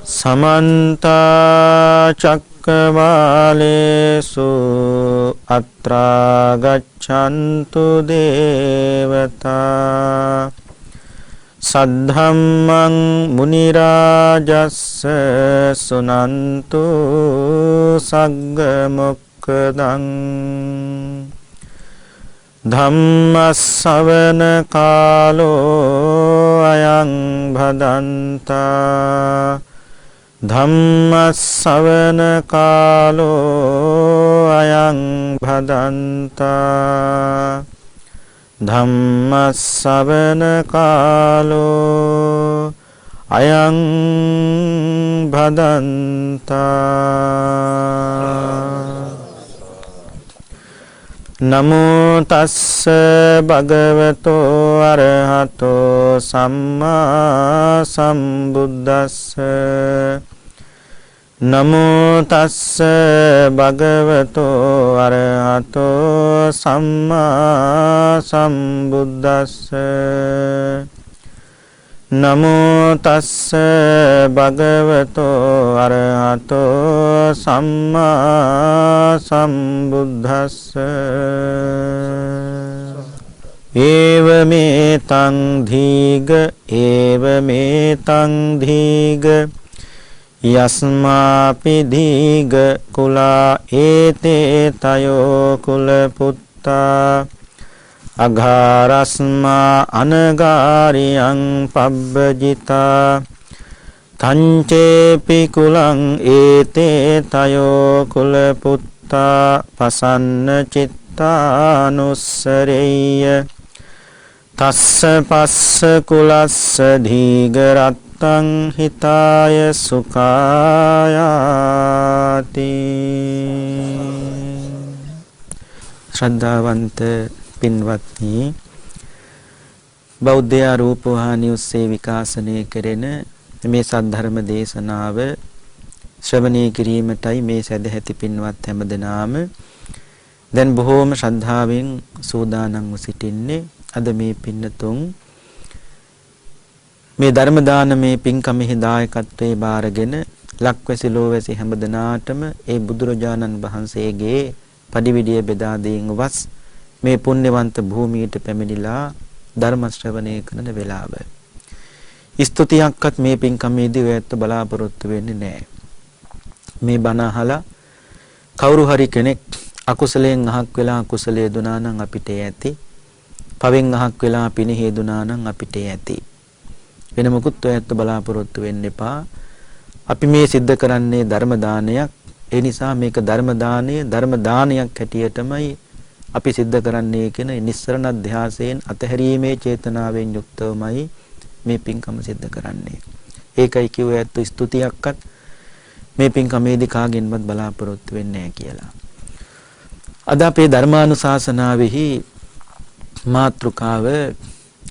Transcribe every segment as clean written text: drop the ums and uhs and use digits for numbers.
समन्ता चक्रवालेषु अत्रा गच्छन्तु देवता सद्धम्मं मुनिराजस्स सुनन्तु सग्गमुक्खदं धम्मස්සවන කාලෝ අයං භදන්තා ධම්මස්සවන කාලෝ අයං භදන්තා ධම්මස්සවන කාලෝ අයං භදන්තා නමෝ තස්ස භගවතෝ අරහතෝ සම්මා සම්බුද්දස්ස නමෝ තස්ස භගවතෝ අරහතෝ සම්මා සම්බුද්දස්ස නමෝ තස්ස භගවතෝ අරහතෝ සම්මා සම්බුද්දස්ස ඒවමේ තං ධීග ඒවමේ තං ධීග යස්මාපි ධීග කුලා ඒතේ තයෝ කුල පුත්තා අඝාරස්මා අනගාරියං පබ්බජිතා තංචේපි කුලං ඒතේ තයෝ කුල පුත්තා පසන්න චිත්තානුස්සරෙය්‍ය තස්ස පස්ස කුලස්ස ධීග රත්තං හිතාය සුඛායාති ශ්‍රද්ධාවන්ත පින්වත්නි බෞද්ධ රූපවාහිනිය ඔස්සේ විකාශනය කෙරෙන මේ සද්ධර්ම දේශනාව ශ්‍රවණය කිරීමටයි මේ සදැහැති පින්වත් හැමදෙනාම දැන් බොහෝම ශ්‍රද්ධාවෙන් සූදානම්ව සිටින්නේ. අද මේ පින්නතුන් මේ ධර්ම දානමේ පින්කමෙහි දායකත්වයේ බාරගෙන ලක්වැසි ලෝවැසි හැමදෙනාටම ඒ බුදුරජාණන් වහන්සේගේ පඩිවිඩිය බෙදා දෙයින් වස් මේ පුණ්‍යවන්ත භූමියට පැමිණිලා ධර්ම ශ්‍රවණය කරන වෙලාව. ස්තුතියක්වත් මේ පින්කමේදී ඔයත් බලාපොරොත්තු වෙන්නේ නැහැ. මේ බණ අහලා කවුරු හරි කෙනෙක් අකුසලයෙන් අහක් වෙලා කුසලයේ දුනා නම් අපිට ඇති. පවෙන් අහක් වෙලා පින හේදුනා නම් අපිට ඇති. වෙන මොකුත් ඔයත් බලාපොරොත්තු වෙන්න එපා. අපි මේ සිද්ධ කරන්නේ ධර්ම දානයක්. ඒ නිසා මේක ධර්ම දානය ධර්ම දානයක් හැටියටමයි අපි සිද්ධ කරන්නේ කියන නිස්සරණ අධ්‍යාසයෙන් අතහැරීමේ චේතනාවෙන් යුක්තවමයි මේ පින්කම සිද්ධ කරන්නේ. ඒකයි කිව්වේ ඇත්ත ස්තුතියක්වත් මේ පින්කමේදී කාගෙන්වත් බලාපොරොත්තු වෙන්නේ නැහැ කියලා. අද අපේ ධර්මානුශාසනාවෙහි මාතෘකාව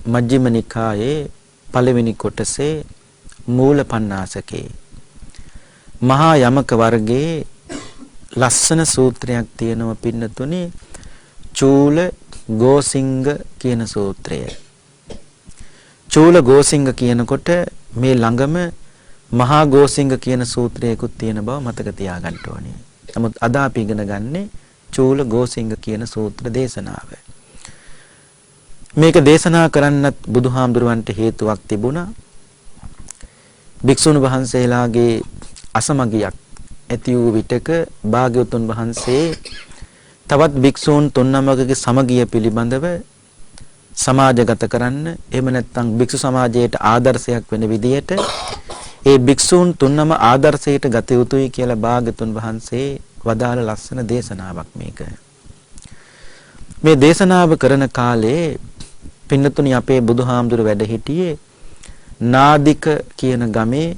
මජ්ක්‍ධිම නිකායේ පළවෙනි කොටසේ මූල පණ්ණාසකේ මහා යමක වර්ගයේ ලස්සන සූත්‍රයක් තියෙනවා පින්නතුනේ. චූල ගෝසිංග කියන සූත්‍රය. චූල ගෝසිංග කියනකොට මේ ළඟම මහා ගෝසිංග කියන සූත්‍රයකුත් තියෙන බව මතක තියාගන්න ඕනේ. නමුත් අද අපි ඉගෙන ගන්නේ චූල ගෝසිංග කියන සූත්‍ර දේශනාව. මේක දේශනා කරන්නත් බුදුහාමුදුරුවන්ට හේතුවක් තිබුණා. භික්ෂුන් වහන්සේලාගේ අසමගියක් ඇති වූ විටක භාග්‍යවතුන් වහන්සේ තවත් භික්ෂූන් තුන්නමකගේ සමගිය පිළිබඳව සමාජගත කරන්න එහෙම නැත්නම් භික්ෂු සමාජයට ආදර්ශයක් වෙන විදිහට ඒ භික්ෂූන් තුන්නම ආදර්ශයට ගත යුතුයි කියලා භාග්‍යවතුන් වහන්සේ වදාළ ලස්සන දේශනාවක් මේක. මේ දේශනාව කරන කාලේ පින්නතුනි අපේ බුදුහාමුදුරු වැඩ හිටියේ නාදික කියන ගමේ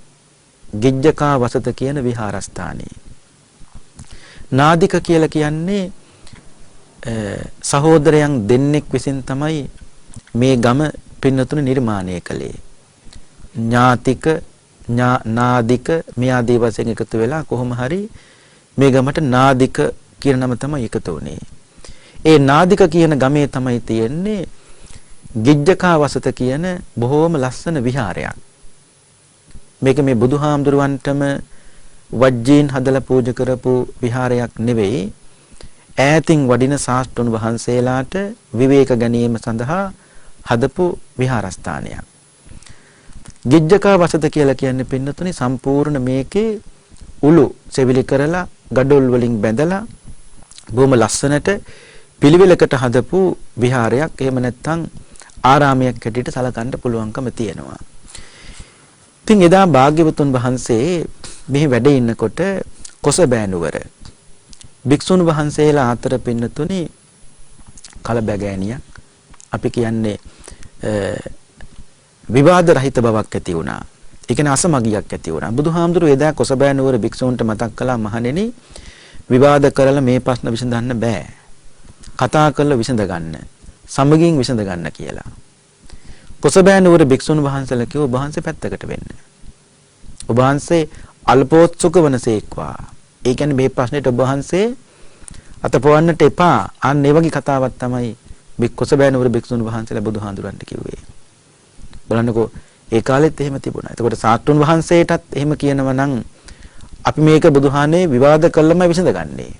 ගිජ්ජකා වසත කියන විහාරස්ථානයේ. නාදික කියලා කියන්නේ සහෝදරයන් දෙන්නෙක් විසින් තමයි මේ ගම පින්නතුනි නිර්මාණය කළේ. ඥාතික නාදික මේ ආදී වශයෙන් එකතු වෙලා කොහොම හරි මේ ගමට නාදික කියන නම තමයි එකතු වුනේ. ඒ නාදික කියන ගමේ තමයි තියෙන්නේ ගිජ්ජකා වසත කියන බොහෝම ලස්සන විහාරයක්. මේක මේ බුදුහාමුදුරුවන්ටම වජ්ජීන් හදලා පූජා කරපු විහාරයක් නෙවෙයි. ඈතින් වඩින ශාස්ත්‍රඥ වහන්සේලාට විවේක ගැනීම සඳහා හදපු විහාරස්ථානයක්. ගිජ්ජකා වසත කියලා කියන්නේ පින්නතුනේ සම්පූර්ණ මේකේ උළු සෙවිලි කරලා gadol වලින් බැඳලා බොහොම ලස්සනට පිළිවෙලකට හදපු විහාරයක්. එහෙම නැත්නම් ආරාමයක් හැටියට සලකන්න පුළුවන්කම තියෙනවා. ඉතින් එදා භාග්‍යවතුන් වහන්සේ මෙහි වැඩ ඉන්නකොට කොසබෑනුවර භික්ෂුන් වහන්සේලා අතර පින්නතුනි කලබගෑනියක් අපි කියන්නේ විවාද රහිත බවක් ඇති වුණා. ඒ කියන්නේ අසමගියක් ඇති වුණා. බුදුහාමුදුරුවෝ එදා කොසබෑනුවර භික්ෂුන්ට මතක් කළා මහණෙනි විවාද කරලා මේ ප්‍රශ්න විසඳන්න බෑ. කතා කරලා විසඳ ගන්න. සමගින් විසඳ ගන්න කියලා. කොසබෑනුවර භික්ෂුන් වහන්සේලා කිව්ව ඔබ වහන්සේ පැත්තකට වෙන්න. ඔබ වහන්සේ අල්පෝත්සුක වනසේක්වා. ඒ කියන්නේ මේ ප්‍රශ්නෙට ඔබ වහන්සේ අතපොවන්නට එපා. අන්න ඒ වගේ කතාවක් තමයි කොසබෑනුවර භික්ෂුන් වහන්සේලා බුදුහාඳුරන්ට කිව්වේ. බලන්නකෝ ඒ කාලෙත් එහෙම තිබුණා. එතකොට සාස්ත්‍රුන් වහන්සේටත් එහෙම කියනවා නම් අපි මේක බුදුහානේ විවාද කළාමයි විසඳගන්නේ.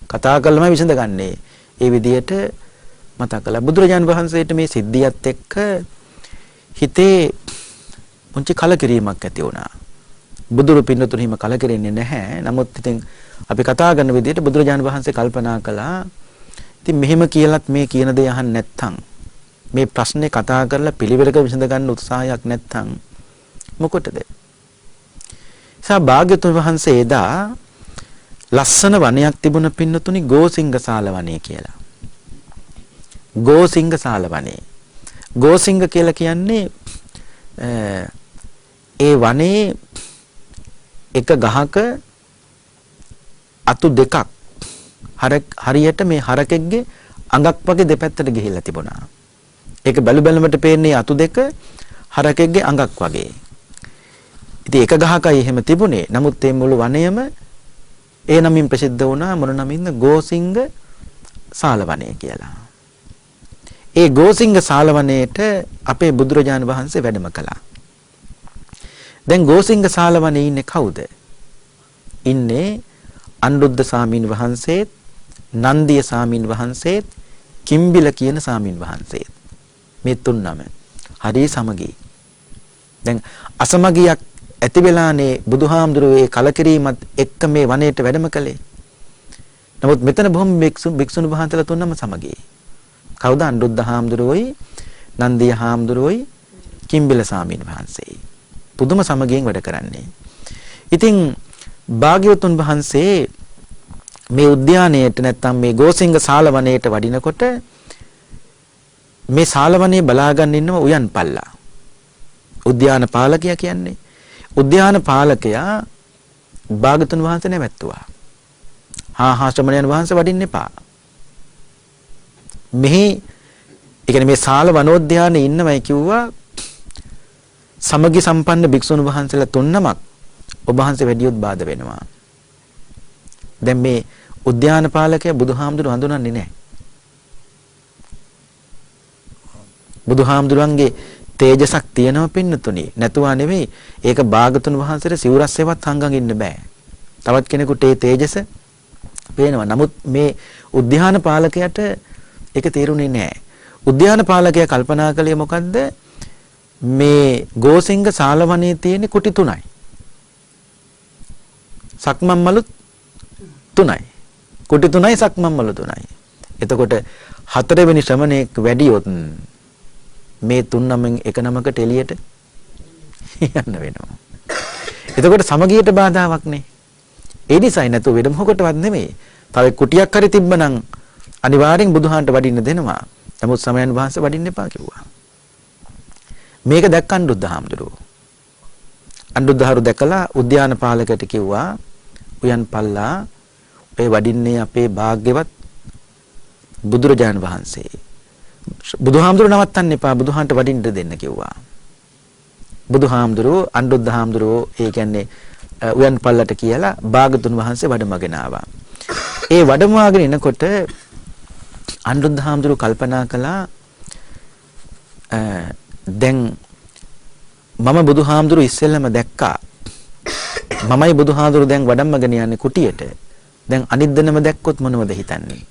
කතා කළාමයි විසඳගන්නේ. ඒ විදිහට මතක් කළා. බුදුරජාන් වහන්සේට මේ සිද්ධියත් එක්ක හිතේ මුංචි කලකිරීමක් ඇති වුණා. බුදුරු පින්නතුන් හිම කලකිරෙන්නේ නැහැ. නමුත් ඉතින් අපි කතා කරන විදිහට බුදුරජාන් වහන්සේ කල්පනා කළා. ඉතින් මෙහෙම කියලත් මේ කියන දේ අහන්න නැත්තම් මේ ප්‍රශ්නේ කතා කරලා පිළිවෙලක විසඳ ගන්න උත්සාහයක් නැත්තම් මොකටද? සා භාග්‍යතුන් වහන්සේ එදා ලස්සන වනයක් තිබුණ පින්නතුනි ගෝසිංගසාල වනය කියලා. ගෝසිංගසාල වනේ. ගෝසිංග කියලා කියන්නේ ඒ වනේ එක ගහක අතු දෙකක් හරියට මේ හරකෙක්ගේ අඟක් වගේ දෙපැත්තට ගිහිල්ලා තිබුණා. ඒක බැලු බැලමට පේන්නේ අතු දෙක හරකෙක්ගේ අඟක් වගේ. ඉතින් එක ගහකයි එහෙම තිබුණේ. නමුත් මේ මුළු වනයේම ඒ නමින් ප්‍රසිද්ධ වුණා මොන නමින්ද? ගෝසිංග සාලවනය කියලා. ඒ ගෝසිංග සාලවනයේට අපේ බුදුරජාණන් වහන්සේ වැඩම කළා. දැන් ගෝසිංග සාලවනයේ ඉන්නේ කවුද? ඉන්නේ අනුරුද්ධ සාමීන් වහන්සේත්, නන්දිය සාමීන් වහන්සේත්, කිම්බිල කියන සාමීන් වහන්සේත්. මේ තුන් නම හරි සමගී. දැන් අසමගියක් ඇති වෙලානේ බුදුහාමුදුරුවෝ ඒ කලකිරීමත් එක්ක මේ වනයේට වැඩම කළේ. නමුත් මෙතන බොහොම භික්ෂුන් වහන්සේලා තුන් නම සමගී. කවුද? අනුරුද්ධ හාමුදුරුවෝයි, නන්දිය හාමුදුරුවෝයි, කිම්බිල සාමීන් වහන්සේයි. පුදුම සමගියෙන් වැඩ කරන්නේ. ඉතින් භාග්‍යවතුන් වහන්සේ මේ උද්‍යානයේට නැත්තම් මේ ගෝසිංග සාලවනයේට වඩිනකොට මේ සාලවනයේ බලා ගන්න ඉන්නව උයන් පල්ලා. උද්‍යාන පාලකයා කියන්නේ. උද්‍යාන පාලකයා භාග්‍යවතුන් වහන්සේ නැවැත්තුවා. හා ශ්‍රමණයන් වහන්සේ වඩින්න එපා. මෙහි ඒ කියන්නේ මේ සාල වනෝද්‍යානයේ ඉන්නවයි කිව්වා සමගි සම්පන්න භික්ෂුන් වහන්සේලා තුන් නමක් ඔබ වහන්සේ වැඩියොත් බාධා වෙනවා. දැන් මේ උද්‍යාන පාලකයා බුදුහාමුදුරුවෝ හඳුනන්නේ නැහැ. බුදුහාමුදුරන්ගේ තේජසක් තියෙනව පින්නතුනි. නැතුවා නෙවෙයි. ඒක භාගතුන් වහන්සේට සිවුරස්සෙවත් හංගන් ඉන්න බෑ. තවත් කෙනෙකුට ඒ තේජස පේනවා. නමුත් මේ උද්‍යාන පාලකයාට ඒක තේරුනේ නැහැ. උද්‍යාන පාලකයා කල්පනා කළේ මොකද්ද? මේ ගෝසිංග සාලවනයේ තියෙන කුටි 3යි. සක්මන් මලු 3යි. කුටි 3යි සක්මන් මලු 3යි. එතකොට 4 වෙනි ශ්‍රමණේක් වැඩියොත් මේ 3 නමෙන් එක නමකට එළියට යන්න වෙනවා. එතකොට සමගියට බාධාවක් නේ. ඒ නිසායි නැතු වෙන මොකටවත් නෙමෙයි. තව කුටියක් හරි තිබ්බනම් අනිවාර්යෙන් බුදුහාන්ට වඩින්න දෙනවා. නමුත් සමයන් වහන්සේ වඩින්න එපා කිව්වා. මේක දැක්ක අනුරුද්ධ හාමුදුරුවෝ. අනුරුද්ධ හාරු දැකලා උද්‍යාන පාලකයට කිව්වා උයන් පල්ලා ඔය වඩින්නේ අපේ භාග්‍යවත් බුදුරජාණන් වහන්සේ. බුදුහාමුදුරුවෝ නවත්තන්න එපා බුදුහාන්ට වඩින්න දෙන්න කිව්වා. බුදුහාමුදුරුවෝ අනුරුද්ධ හාමුදුරුවෝ ඒ කියන්නේ උයන් පල්ලට කියලා භාගතුන් වහන්සේ වැඩමගෙන ආවා. ඒ වැඩමවාගෙන එනකොට අනුරුද්ධ හාමුදුරුවෝ කල්පනා කළා දැන් මම බුදුහාමුදුරු ඉස්සෙල්ලම දැක්කා. මමයි බුදුහාමුදුරු දැන් වඩම්මගෙන යන්නේ කුටියට. දැන් අනිත් දෙනම දැක්කොත් මොනවද හිතන්නේ?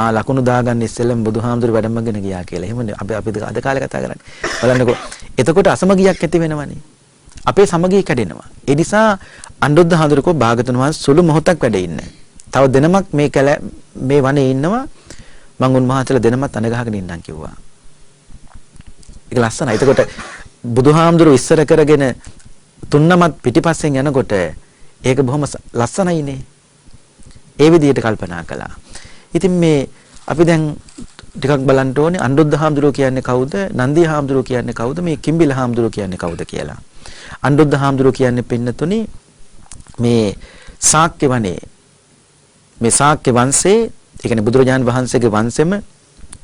ලකුණු දාගන්න ඉස්සෙල්ලම බුදුහාමුදුරු වැඩමගෙන ගියා කියලා. එහෙමනේ අපි අද කාලේ කතා කරන්නේ. බලන්නකෝ. එතකොට අසමගියක් ඇති වෙනවනේ. අපේ සමගිය කැඩෙනවා. ඒ නිසා අනුරුද්ධ හාමුදුරුවෝ භාගතුන් වහන්සේ සුළු මොහොතක් වැඩ ඉන්නේ. තව දෙනමක් මේ වනේ ඉන්නවා. මං උන්වහන්සේලා දෙනමත් අණ ගහගෙන ඉන්නම් කිව්වා. ඒක ලස්සනයි. එතකොට බුදුහාමුදුරුවෝ ඉස්සර කරගෙන තුන්නමත් පිටිපස්සෙන් යනකොට ඒක බොහොම ලස්සනයිනේ. ඒ විදිහට කල්පනා කළා. ඉතින් මේ අපි දැන් ටිකක් බලන්න ඕනේ අනුරුද්ධ හාමුදුරුවෝ කියන්නේ කවුද? නන්දිය හාමුදුරුවෝ කියන්නේ කවුද? මේ කිම්බිල හාමුදුරුවෝ කියන්නේ කවුද කියලා. අනුරුද්ධ හාමුදුරුවෝ කියන්නේ පින්නතුනි මේ ශාක්‍ය වනේ මේ ශාක්‍ය වංශේ ඒ කියන්නේ බුදුරජාණන් වහන්සේගේ වංශෙම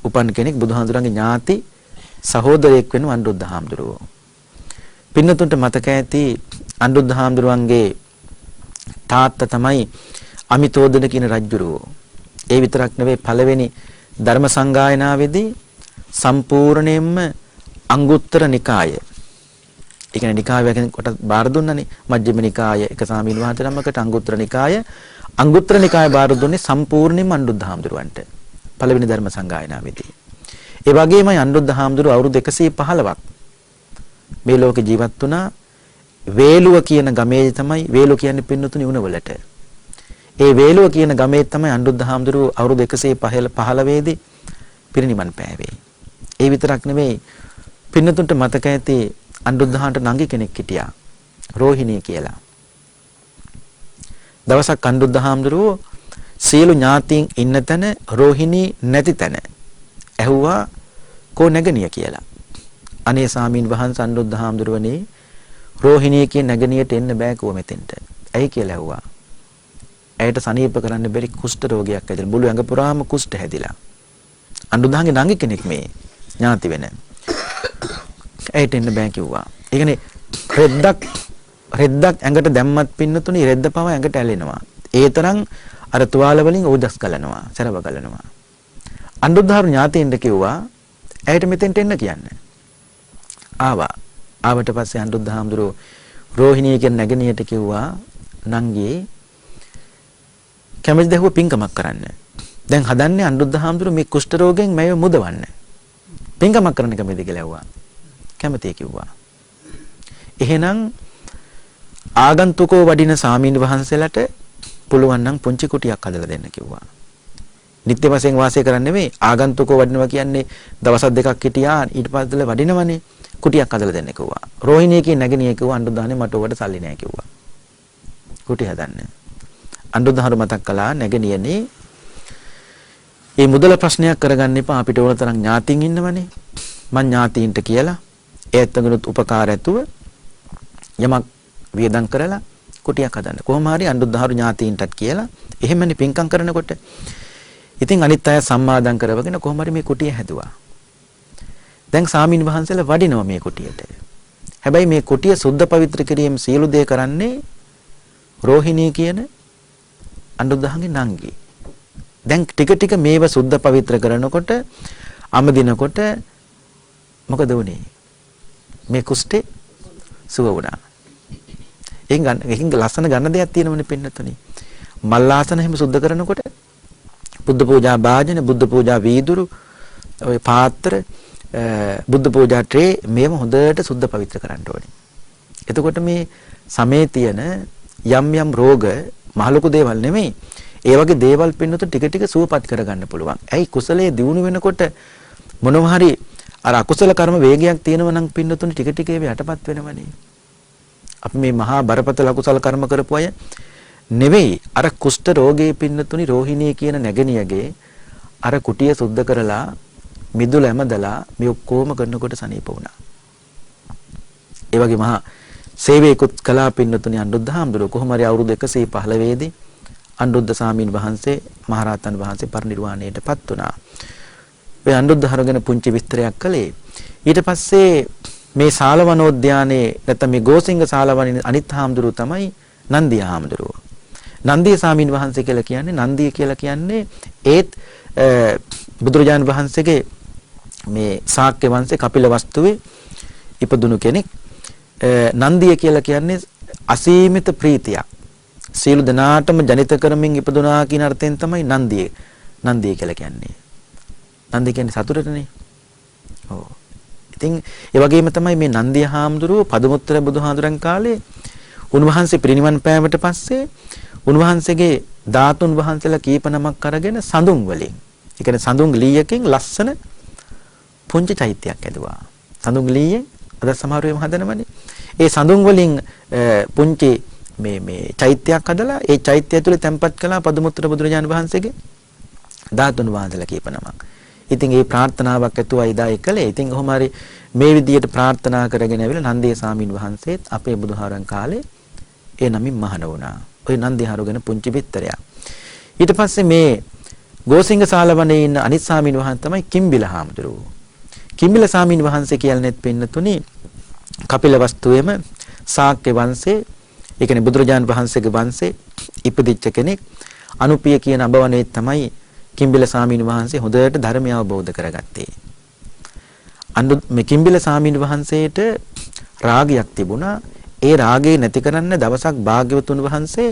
උපන් කෙනෙක් බුදුහාමුදුරන්ගේ ඥාති සහෝදරයෙක් වෙන අනුරුද්ධ හාමුදුරුවෝ. පින්නතුන්ට මතක ඇති අනුරුද්ධ හාමුදුරුවන්ගේ තාත්තා තමයි අමිතෝදන කියන රජුරෝ. ඒ විතරක් නෙවෙයි පළවෙනි ධර්ම සංගායනාවේදී සම්පූර්ණයෙන්ම අංගුත්තර නිකාය. ඒ කියන්නේ නිකාය වගේ කොට බාර දුන්නනේ. මජ්ක්‍ධිම නිකාය එක සාමීන වහන්සේ නමකට අංගුත්තර නිකාය බාර දුන්නේ සම්පූර්ණයෙන්ම අනුරුද්ධ හාමුදුරුවන්ට. පළවෙනි ධර්ම සංගායනාවේදී. ඒ වගේමයි අනුරුද්ධ හාමුදුරුවෝ අවුරුදු 115ක් මේ ලෝකේ ජීවත් වුණා. වේලුව කියන ගමේ තමයි වේලුව කියන්නේ පින්නතුනි උණවලට. ඒ වේලුව කියන ගමේ තමයි අනුරුද්ධ හාමුදුරුවෝ අවුරුදු 115 දී පිරිනිවන් පෑවේ. ඒ විතරක් නෙමෙයි පින්නතුන්ට මතක ඇති අනුරුද්ධහාන්ට නංගි කෙනෙක් හිටියා. රෝහිණී කියලා. දවසක් අනුරුද්ධ හාමුදුරුවෝ සියලු ඥාතීන් ඉන්න තැන රෝහිණී නැති තැන ඇහුවා කෝ නැගණිය කියලා. අනේ සාමීන් වහන්සේ අනුරුද්ධ හාමුදුරුවනේ රෝහිණී කියන නැගණියට එන්න බෑ කෝ මෙතෙන්ට. ඇයි කියලා ඇහුවා. ඇයට සනීප කරන්න බැරි කුෂ්ඨ රෝගයක් ඇතිලා මුළු ඇඟ පුරාම කුෂ්ඨ හැදිලා. අනුරුද්ධහාගේ නංගි කෙනෙක් මේ ඥාති වෙන. ඇයට එන්න බෑ කිව්වා. ඒ කියන්නේ රෙද්දක් ඇඟට දැම්මත් පින්නතුනේ රෙද්ද පව ඇඟට ඇලෙනවා. ඒ තරම් අර තුවාල වලින් ඕජස් ගලනවා, සරව ගලනවා. අනුරුද්ධහාරු ඥාතීන්ට කිව්වා ඇයට මෙතෙන්ට එන්න කියන්න. ආවට පස්සේ අනුරුද්ධ හාමුදුරුවෝ රෝහිණී කියන නැගණියට කිව්වා නංගී කැමතිද හුව පින්කමක් කරන්න. දැන් හදන්නේ අනුරුද්ධ හාමුදුරුවෝ මේ කුෂ්ඨ රෝගයෙන් මම මුදවන්න. පින්කමක් කරන්න කැමතිද කියලා ඇහුවා. කැමතියි කිව්වා. එහෙනම් ආගන්තුකෝ වඩින සාමීන් වහන්සේලාට පුළුවන් නම් පුංචි කුටියක් හදලා දෙන්න කිව්වා. නිත්‍ය වශයෙන් වාසය කරන්නේ නෙමෙයි ආගන්තුකෝ වඩිනවා කියන්නේ දවස් දෙකක් හිටියා ඊට පස්සේ වඩිනවනේ කුටියක් හදලා දෙන්න කිව්වා. රෝහිණී කියන නැගණිය කිව්වා අනුරුද්ධහානේ මට ඔබට සල්ලි නැහැ කිව්වා. කුටි හදන්න. අනුරුද්ධහාරු මතක් කළා නැගණියනේ මේ මුදල ප්‍රශ්නයක් කරගන්න එපා අපිට ඕන තරම් ඥාතියින් ඉන්නවනේ. මං ඥාතියින්ට කියලා ඒත්තගනුත් උපකාර ඇතුව යමක් වියදම් කරලා කුටියක් හදන්න. කොහොම හරි අනුරුද්ධහාරු ඥාතියින්ටත් කියලා එහෙමනේ පින්කම් කරනකොට ඉතින් අනිත් අය සම්මාදම් කරවගෙන කොහොම හරි මේ කුටිය හැදුවා. දැන් සාමීන් වහන්සේලා වඩිනවා මේ කුටියට. හැබැයි මේ කුටිය සුද්ධ පවිත්‍ර කිරීම සියලු දේ කරන්නේ රෝහිණී කියන අනුරුද්ධහාගේ නංගි. දැන් ටික ටික මේව සුද්ධ පවිත්‍ර කරනකොට අමදිනකොට මොකද වුනේ? මේ කුෂ්ඨේ සුව වුණා. එහෙන් ලස්සන ගන්න දෙයක් තියෙනවනේ පින්නතුනි. මල් ආසන එහෙම සුද්ධ කරනකොට බුද්ධ පූජා භාජන, බුද්ධ පූජා වීදුරු, ඔය පාත්‍ර, බුද්ධ පූජා ට්‍රේ මේව හොඳට සුද්ධ පවිත්‍ර කරන්න ඕනේ. එතකොට මේ සමේ තියෙන යම් රෝග මහලොකු දේවල් නෙමෙයි. ඒ වගේ දේවල් පින්නතු ටික ටික සුවපත් කරගන්න පුළුවන්. ඇයි කුසලයේ දියුණු වෙනකොට මොනවා හරි අර අකුසල කර්ම වේගයක් තියෙනවා නම් පින්නතුනි ටික ටික ඒව යටපත් වෙනවනේ. අපි මේ මහා බරපතල අකුසල කර්ම කරපු අය නෙවෙයි අර කුෂ්ඨ රෝගේ පින්නතුනි රෝහිණී කියන නැගණියගේ අර කුටිය සුද්ධ කරලා මිදුල ඇමදලා මේ ඔක්කොම කරනකොට සනීප වුණා. ඒ වගේ මහා සේවයකුත් කළා පින්නතුනි අනුරුද්ධ හාමුදුරුවෝ කොහොම හරි අවුරුදු 115 දී අනුරුද්ධ සාමීන් වහන්සේ මහරහතන් වහන්සේ පරිනිර්වාණයටපත් වුණා. ඔය අනුරුද්ධ හරගෙන පුංචි විස්තරයක් කළේ. ඊට පස්සේ මේ ශාලවනෝද්‍යානයේ නැත්නම් මේ ගෝසිංග ශාලවනයේ අනිත් හාමුදුරුවෝ තමයි නන්දිය හාමුදුරුවෝ. නන්දිය සාමීන් වහන්සේ කියලා කියන්නේ නන්දිය කියලා කියන්නේ ඒත් බුදුරජාණන් වහන්සේගේ මේ ශාක්‍ය වංශේ කපිලවස්තුවේ ඉපදුණු කෙනෙක්. නන්දිය කියලා කියන්නේ අසීමිත ප්‍රීතියක්. සියලු දෙනාටම ජනිත කරමින් ඉපදුනා කියන අර්ථයෙන් තමයි නන්දිය කියලා කියන්නේ. නන්දිය කියන්නේ සතුටටනේ. ඔව්. ඉතින් ඒ වගේම තමයි මේ නන්දිය හාමුදුරුවෝ පදුමුත්තර බුදුහාඳුරන් කාලේ උන්වහන්සේ පිරිනිවන් පෑමට පස්සේ උන්වහන්සේගේ ධාතුන් වහන්සේලා කීප නමක් අරගෙන සඳුන් වලින්, ඒ කියන්නේ සඳුන් ලීයකින් ලස්සන පුංචි චෛත්‍යයක් ඇදුවා. සඳුන් ලීයෙන් අද සමහර වෙලාවෙම හදනවනේ. ඒ සඳුන් වලින් පුංචි මේ චෛත්‍යයක් හදලා ඒ චෛත්‍යය ඇතුලේ තැන්පත් කළා පදුමුත්තර බුදුරජාණන් වහන්සේගේ ධාතුන් වහන්සේලා කීප නමක්. ඉතින් ඒ ප්‍රාර්ථනාවක් ඇතුවා ඉදා එකලේ. ඉතින් කොහොම හරි මේ විදියට ප්‍රාර්ථනා කරගෙන ඇවිල්ලා නන්දිය සාමීන් වහන්සේත් අපේ බුදුහාරන් කාලේ ඒ නමින් මහාන වුණා. ওই නන්දිය හරුගෙන පුංචි පිටරයක්. ඊට පස්සේ මේ ගෝසිංග සාලවනේ ඉන්න අනිත් සාමීන් වහන්සේ තමයි කිම්බිල හාමුදුරුවෝ. කිම්බිල සාමීන් වහන්සේ කියන්නේත් පින්නතුණි කපිලවස්තුවේම ශාක්‍ය වංශේ, ඒ කියන්නේ බුදුරජාණන් වහන්සේගේ වංශේ ඉපදිච්ච කෙනෙක්. අනුපිය කියන අබවනේ තමයි කිම්බිල සාමීන් වහන්සේ හොඳට ධර්මය අවබෝධ කරගත්තේ. මේ කිම්බිල සාමීන් වහන්සේට රාගයක් තිබුණා. ඒ රාගය නැති කරන්න දවසක් භාග්‍යවතුන් වහන්සේ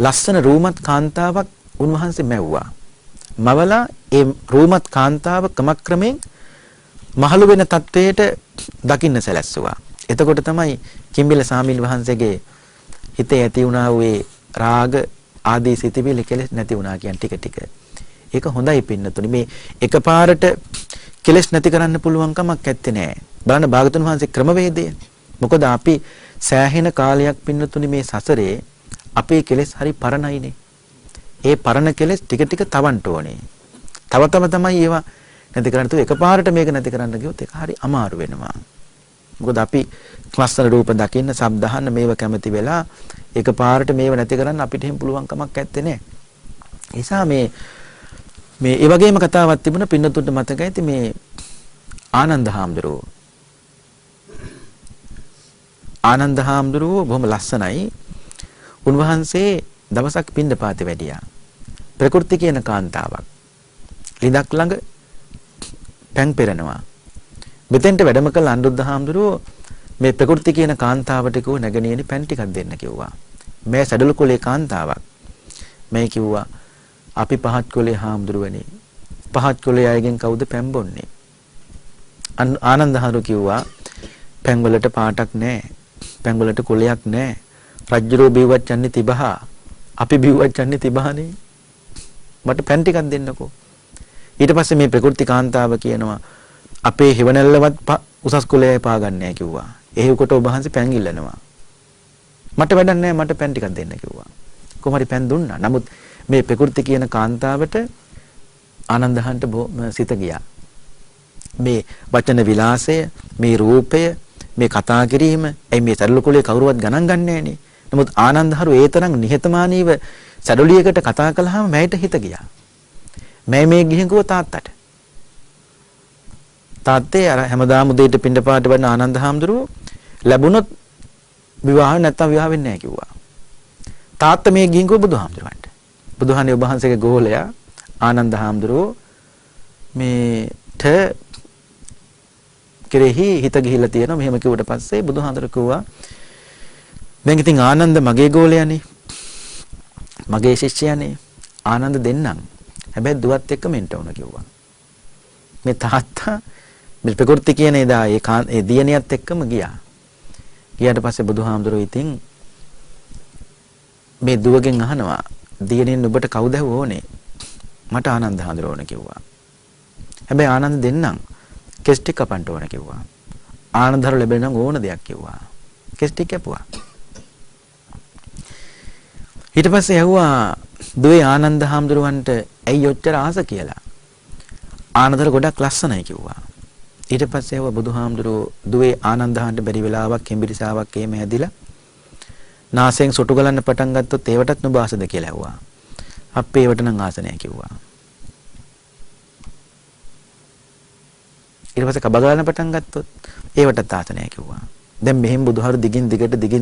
ලස්සන රූමත් කාන්තාවක් උන්වහන්සේ මැව්වා. මවලා ඒ රූමත් කාන්තාව ක්‍රමක්‍රමයෙන් මහලු වෙන තත්වයට දකින්න සැලැස්සුවා. එතකොට තමයි කිම්බිල සාමීන් වහන්සේගේ හිතේ ඇති වුණා වූ රාග ආදී සිතිවිලි කෙලෙස් නැති වුණා කියන ටික ටික. ඒක හොඳයි පින්නතුනි. මේ එකපාරට කෙලෙස් නැති කරන්න පුළුවන් කමක් නැත්තේ නෑ. බලන්න භාගතුන් වහන්සේ ක්‍රමවේදය. මොකද අපි සෑහෙන කාලයක් පින්නතුනි මේ සසරේ අපේ කෙලෙස් හරි පරණයිනේ. ඒ පරණ කෙලෙස් ටික ටික තවන්න ඕනේ. තව තමයි ඒවා නැති කරන්න තු එකපාරට මේක නැති කරන්න ගියොත් ඒක හරි අමාරු වෙනවා. මොකද අපි ලස්සන රූප දකින්න, ශබ්ද අහන්න මේව කැමති වෙලා එකපාරට මේව නැති කරන්න අපිට එහෙම පුළුවන් කමක් නැත්තේ නේ. ඒ නිසා මේ ඒ වගේම කතාවක් තිබුණා පින්නතුන්ට මතකයි. ඉතින් මේ ආනන්ද හාමුදුරුවෝ බොහොම ලස්සනයි. උන්වහන්සේ දවසක් පින්ඩපාතේ වැඩියා. ප්‍රකෘති කියන කාන්තාවක් ලිඳක් ළඟ පැන් පෙරනවා. මෙතෙන්ට වැඩම කළ අනුරුද්ධ හාමුදුරුවෝ මේ ප්‍රකෘති කියන කාන්තාවට කිව්ව නැගණියනි පැන් ටිකක් දෙන්න කිව්වා. මේ සැඩළු කුලේ කාන්තාවක්. මේ කිව්වා අපි පහත් කුලේ හාමුදුරුවනේ. පහත් කුලේ අයගෙන් කවුද පැන් බොන්නේ? ආනන්ද හාමුදුරුවෝ කිව්වා පැන් වලට පාටක් නැහැ. පැන් වලට කුලයක් නැහැ. රජ්ජුරෝ බිව්වත් යන්නේ තිබහ. අපි බිව්වත් යන්නේ තිබහනේ. මට පැන් ටිකක් දෙන්නකෝ. ඊට පස්සේ මේ ප්‍රකෘති කාන්තාව කියනවා අපේ හිවණැල්ලවත් උසස් කුලයේ පා ගන්නෑ කිව්වා. එහෙව්කොට ඔබ වහන්සේ පැන් ඉල්ලනවා. මට වැඩක් නැහැ, මට පැන් ටිකක් දෙන්න කිව්වා. කොහොමරි පැන් දුන්නා. නමුත් මේ ප්‍රකෘති කියන කාන්තාවට ආනන්දහන්ට සිත ගියා. මේ වචන විලාසය, මේ රූපය, මේ කතා කිරීම, ඇයි මේ සරල කුලයේ කවුරුවත් ගණන් ගන්නෑනේ. නමුත් ආනන්දහරු ඒ තරම් නිහතමානීව සැඩොලියකට කතා කළාම මෑයට හිත ගියා. මේ ගිහින් ගිහුව තාත්තට. තාත්තේ අර හැමදාම උදේට පින්ඩපාත වඩන ආනන්ද හාමුදුරුවෝ ලැබුණොත් විවාහ නැත්තම් විවාහ වෙන්නේ නැහැ කිව්වා. තාත්තා මේ ගිහින් ගිහුව බුදුහාමුදුරුවන්ට. බුදුහානේ ඔබ වහන්සේගේ ගෝලයා ආනන්ද හාමුදුරුවෝ මේට කෙරෙහි හිත ගිහිල්ලා තියෙනවා. මෙහෙම කිව්වට පස්සේ බුදුහාමුදුරුවෝ කිව්වා දැන් ඉතින් ආනන්ද මගේ ගෝලයානේ. මගේ ශිෂ්‍යයානේ. ආනන්ද දෙන්නම්. හැබැයි දුවත් එක්කම එන්න ඕන කිව්වා. මේ තාත්තා මේ ප්‍රකෘති කියන එදා ඒ දියණියත් එක්කම ගියා. ගියාට පස්සේ බුදුහාමුදුරුවෝ ඉතින් මේ දුවගෙන් අහනවා දියණියන් ඔබට කවුද ඕනේ? මට ආනන්ද හාමුදුරුවෝ ඕන කිව්වා. හැබැයි ආනන්ද දෙන්නම් කෙස් ටික කපන්න ඕන කිව්වා. ආනන්දහරු ලැබෙන නම් ඕන දෙයක් කිව්වා. කෙස් ටික කැපුවා. ඊට පස්සේ ඇහුවා දුවේ ආනන්ද හාමුදුරුවන්ට ඇයි ඔච්චර ආස කියලා. ආනන්දර ගොඩක් ලස්සනයි කිව්වා. ඊට පස්සේ ඇහුවා බුදුහාමුදුරුවෝ දුවේ ආනන්දහන්ට බැරි වෙලාවක් කෙම්බිරිසාවක් එහෙම හැදිලා නාසයෙන් සොටු ගලන්න පටන් ගත්තොත් ඒවටත් නුඹ ආසද කියලා ඇහුවා. අපේ ඒවට නම් ආස නැහැ කිව්වා. ඊට පස්සේ කබ ගලන්න පටන් ගත්තොත් ඒවටත් ආස නැහැ කිව්වා. දැන් මෙහෙම බුදුහාරු දිගින්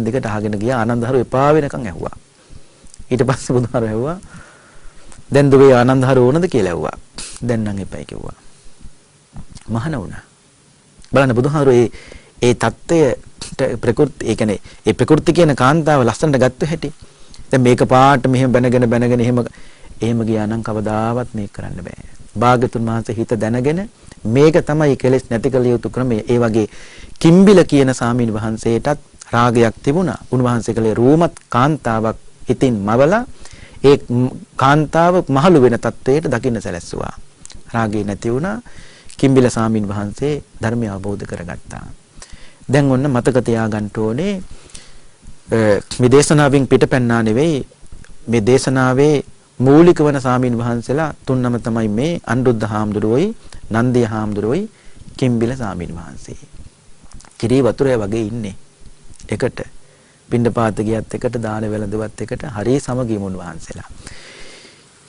දිගට අහගෙන ගියා. ආනන්දහරු එපා වෙනකන් ඇහුවා. ඊට පස්සේ බුදුහාරු ඇහුවා දැන් දුවේ ආනන්දහරු ඕනද කියලා ඇහුවා. දැන් නම් එපයි කිව්වා. මහාන වුණා. බලන්න බුදුහාමුදුරුවෝ ඒ தත්ත්වය ප්‍රකෘති ඒ කියන්නේ ඒ ප්‍රකෘති කියන කාන්තාව ලස්සනට ගත්ත හැටි. දැන් මේක පාට මෙහෙම බැනගෙන එහෙම ගියා නම් කවදාවත් මේක කරන්න බෑ. භාග්‍යතුන් වහන්සේ හිත දැනගෙන මේක තමයි කෙලෙස් නැති කළ යුතු ක්‍රමය. ඒ වගේ කිම්බිල කියන සාමීන් වහන්සේටත් රාගයක් තිබුණා. උන්වහන්සේ කලේ රූමත් කාන්තාවක් හිතින් මවලා ඒ කාන්තාව මහලු වෙන තත්වයට දකින්න සැලැස්සුවා. රාගේ නැති වුණා. කිම්බිල සාමීන් වහන්සේ ධර්මය අවබෝධ කරගත්තා. දැන් ඔන්න මතක තියාගන්න ඕනේ මේ දේශනාවෙන් පිටපැන්නා නෙවෙයි මේ දේශනාවේ මූලික වන සාමීන් වහන්සේලා තුන්නම තමයි මේ අනුරුද්ධ හාමුදුරුවෝයි නන්දිය හාමුදුරුවෝයි කිම්බිල සාමීන් වහන්සේ. කිරි වතුරේ වගේ ඉන්නේ. එකට පින්ඩපාත ගියත් එකට දාන වෙළඳුවත් එකට හරිය සමගියම උන්වහන්සේලා.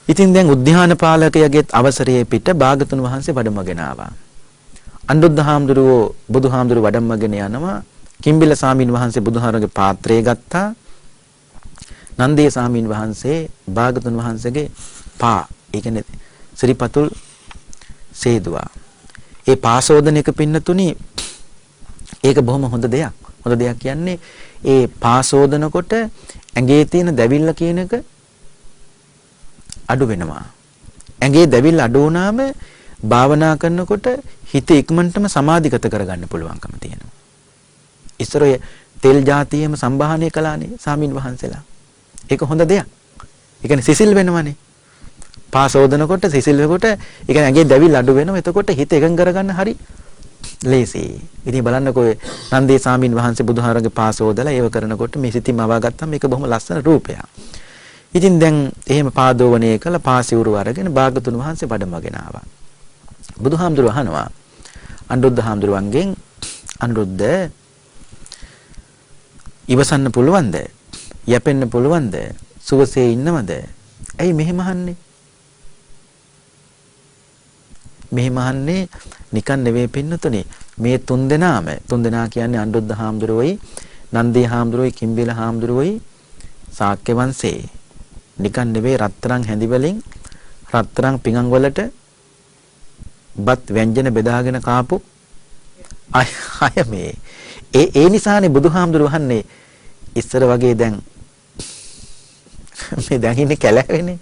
ඉතින් දැන් උද්‍යාන පාලකයාගේ අවසරයේ පිට භාගතුන් වහන්සේ වැඩමගෙන ආවා. අනුරුද්ධ හාමුදුරුවෝ බුදුහාමුදුරුවෝ වැඩමගෙන යනවා. කිම්බිල සාමීන් වහන්සේ බුදුහාරගේ පාත්‍රය ගත්තා. නන්දිය සාමීන් වහන්සේ භාගතුන් වහන්සේගේ පා ඒ කියන්නේ ශ්‍රීපතුල් සේදුවා. ඒ පාසෝදනයක පින්නතුණි ඒක බොහොම හොඳ දෙයක්. හොඳ දෙයක් කියන්නේ ඒ පාසෝදනකොට ඇඟේ තියෙන දැවිල්ල කියන එක අඩු වෙනවා. ඇඟේ දැවිල්ල අඩු වුණාම භාවනා කරනකොට හිත ඉක්මනටම සමාධිගත කරගන්න පුළුවන්කම තියෙනවා. ඉස්සර ඔය තෙල් જાතියෙම සම්භාහණය කළානේ සාමින් වහන්සේලා. ඒක හොඳ දෙයක්. ඒ කියන්නේ සිසිල් වෙනවනේ. පාසෝදනකොට සිසිල් වෙනකොට ඒ කියන්නේ ඇඟේ දැවිල්ල අඩු වෙනවා. එතකොට හිත එකඟ කරගන්න හරි ලේසි. ඉතින් බලන්නකෝ නන්දේ සාමින් වහන්සේ බුදුහාරගේ පාසෝදලා ඒව කරනකොට මේ සිතින් මවා ගත්තා මේක බොහොම ලස්සන රූපයක්. ඉතින් දැන් එහෙම පාදෝවණය කළ පාසිවුරු අරගෙන භාගතුන් වහන්සේ වැඩමගෙන ආවා. බුදුහාමුදුරුවෝ අහනවා අනුරුද්ධ හාමුදුරුවන්ගෙන් අනුරුද්ධ ඉවසන්න පුළුවන්ද? යැපෙන්න පුළුවන්ද? සුවසේ ඉන්නවද? ඇයි මෙහෙම අහන්නේ? මෙහෙම අහන්නේ නිකන් නෙවෙයි පින්නතුනේ. මේ තුන්දෙනා කියන්නේ අනුරුද්ධ හාමුදුරුවෝයි, නන්දී හාමුදුරුවෝයි, කිම්බිල හාමුදුරුවෝයි ශාක්‍ය වංශේ. නිකන් නෙවෙයි රත්තරන් හැඳි වලින් රත්තරන් පිඟන් වලට බත් ව්‍යංජන බෙදාගෙන කාපු අය මේ. ඒ නිසානේ බුදුහාමුදුරුවෝ වහන්නේ ඉස්සර වගේ දැන් මේ දැන් ඉන්නේ කැලෑවේනේ.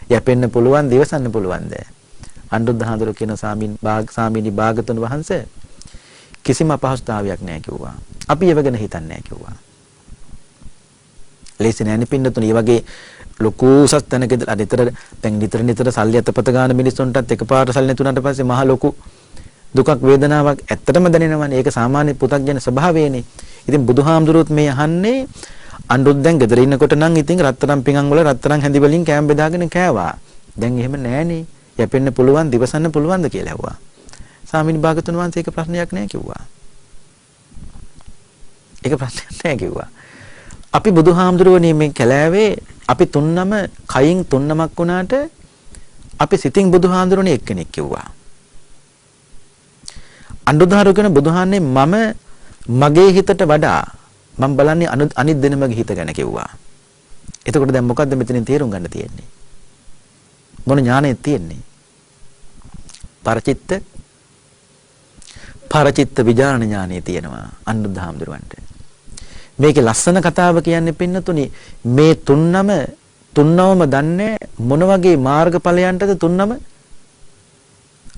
යැපෙන්න පුළුවන්, දිවසන්න පුළුවන්ද? අනුරුද්ධ හාමුදුරුවෝ කියන සාමිනී භාගතුන් වහන්සේ කිසිම අපහසුතාවයක් නැහැ කිව්වා. අපි ඒව ගැන හිතන්නේ නැහැ කිව්වා. ලේසි නෑනේ පින්නතුනේ. මේ වගේ ලොකු උසස් තැනක ඉඳලා නිතර සල්ලි අතපත ගන්න මිනිස්සුන්ටත් එකපාරට සල්ලි නැතුණාට පස්සේ මහ ලොකු දුකක් වේදනාවක් ඇත්තටම දැනෙනවනේ. ඒක සාමාන්‍ය පුතග්ජන ස්වභාවයනේ. ඉතින් බුදුහාමුදුරුවොත් මේ අහන්නේ අනුරුද්ධ දැන් ගෙදර ඉන්නකොට නම් ඉතින් රත්තරන් පිඟන් වල රත්තරන් හැඳි වලින් කෑම බෙදාගෙන කෑවා. දැන් එහෙම නෑනේ. යැපෙන්න පුළුවන්, දිවසන්න පුළුවන්ද කියලා ඇහුවා. සාමිනී භාගතුන් වහන්සේ ඒක ප්‍රශ්නයක් නෑ කිව්වා. ඒක ප්‍රශ්නයක් නෑ කිව්වා. අපි බුදුහාමුදුරුවනේ මේ කැලෑවේ අපි තුන්නම කයින් තුන්නමක් වුණාට අපි සිතින් බුදුහාමුදුරුවනේ එක්කෙනෙක් කිව්වා. අනුරුද්ධ කියන බුදුහාන්නේ මම මගේ හිතට වඩා මම බලන්නේ අනිත් දෙනමගේ හිත ගැන කිව්වා. එතකොට දැන් මොකද්ද මෙතනින් තේරුම් ගන්න තියෙන්නේ? මොන ඥානෙද තියෙන්නේ? පරචිත්ත විඥාන ඥානෙ තියෙනවා අනුරුද්ධ හාමුදුරුවන්ට. මේකේ ලස්සන කතාව කියන්නේ පින්නතුනි මේ තුන්නවම දන්නේ මොන වගේ මාර්ගඵලයන්ටද තුන්නම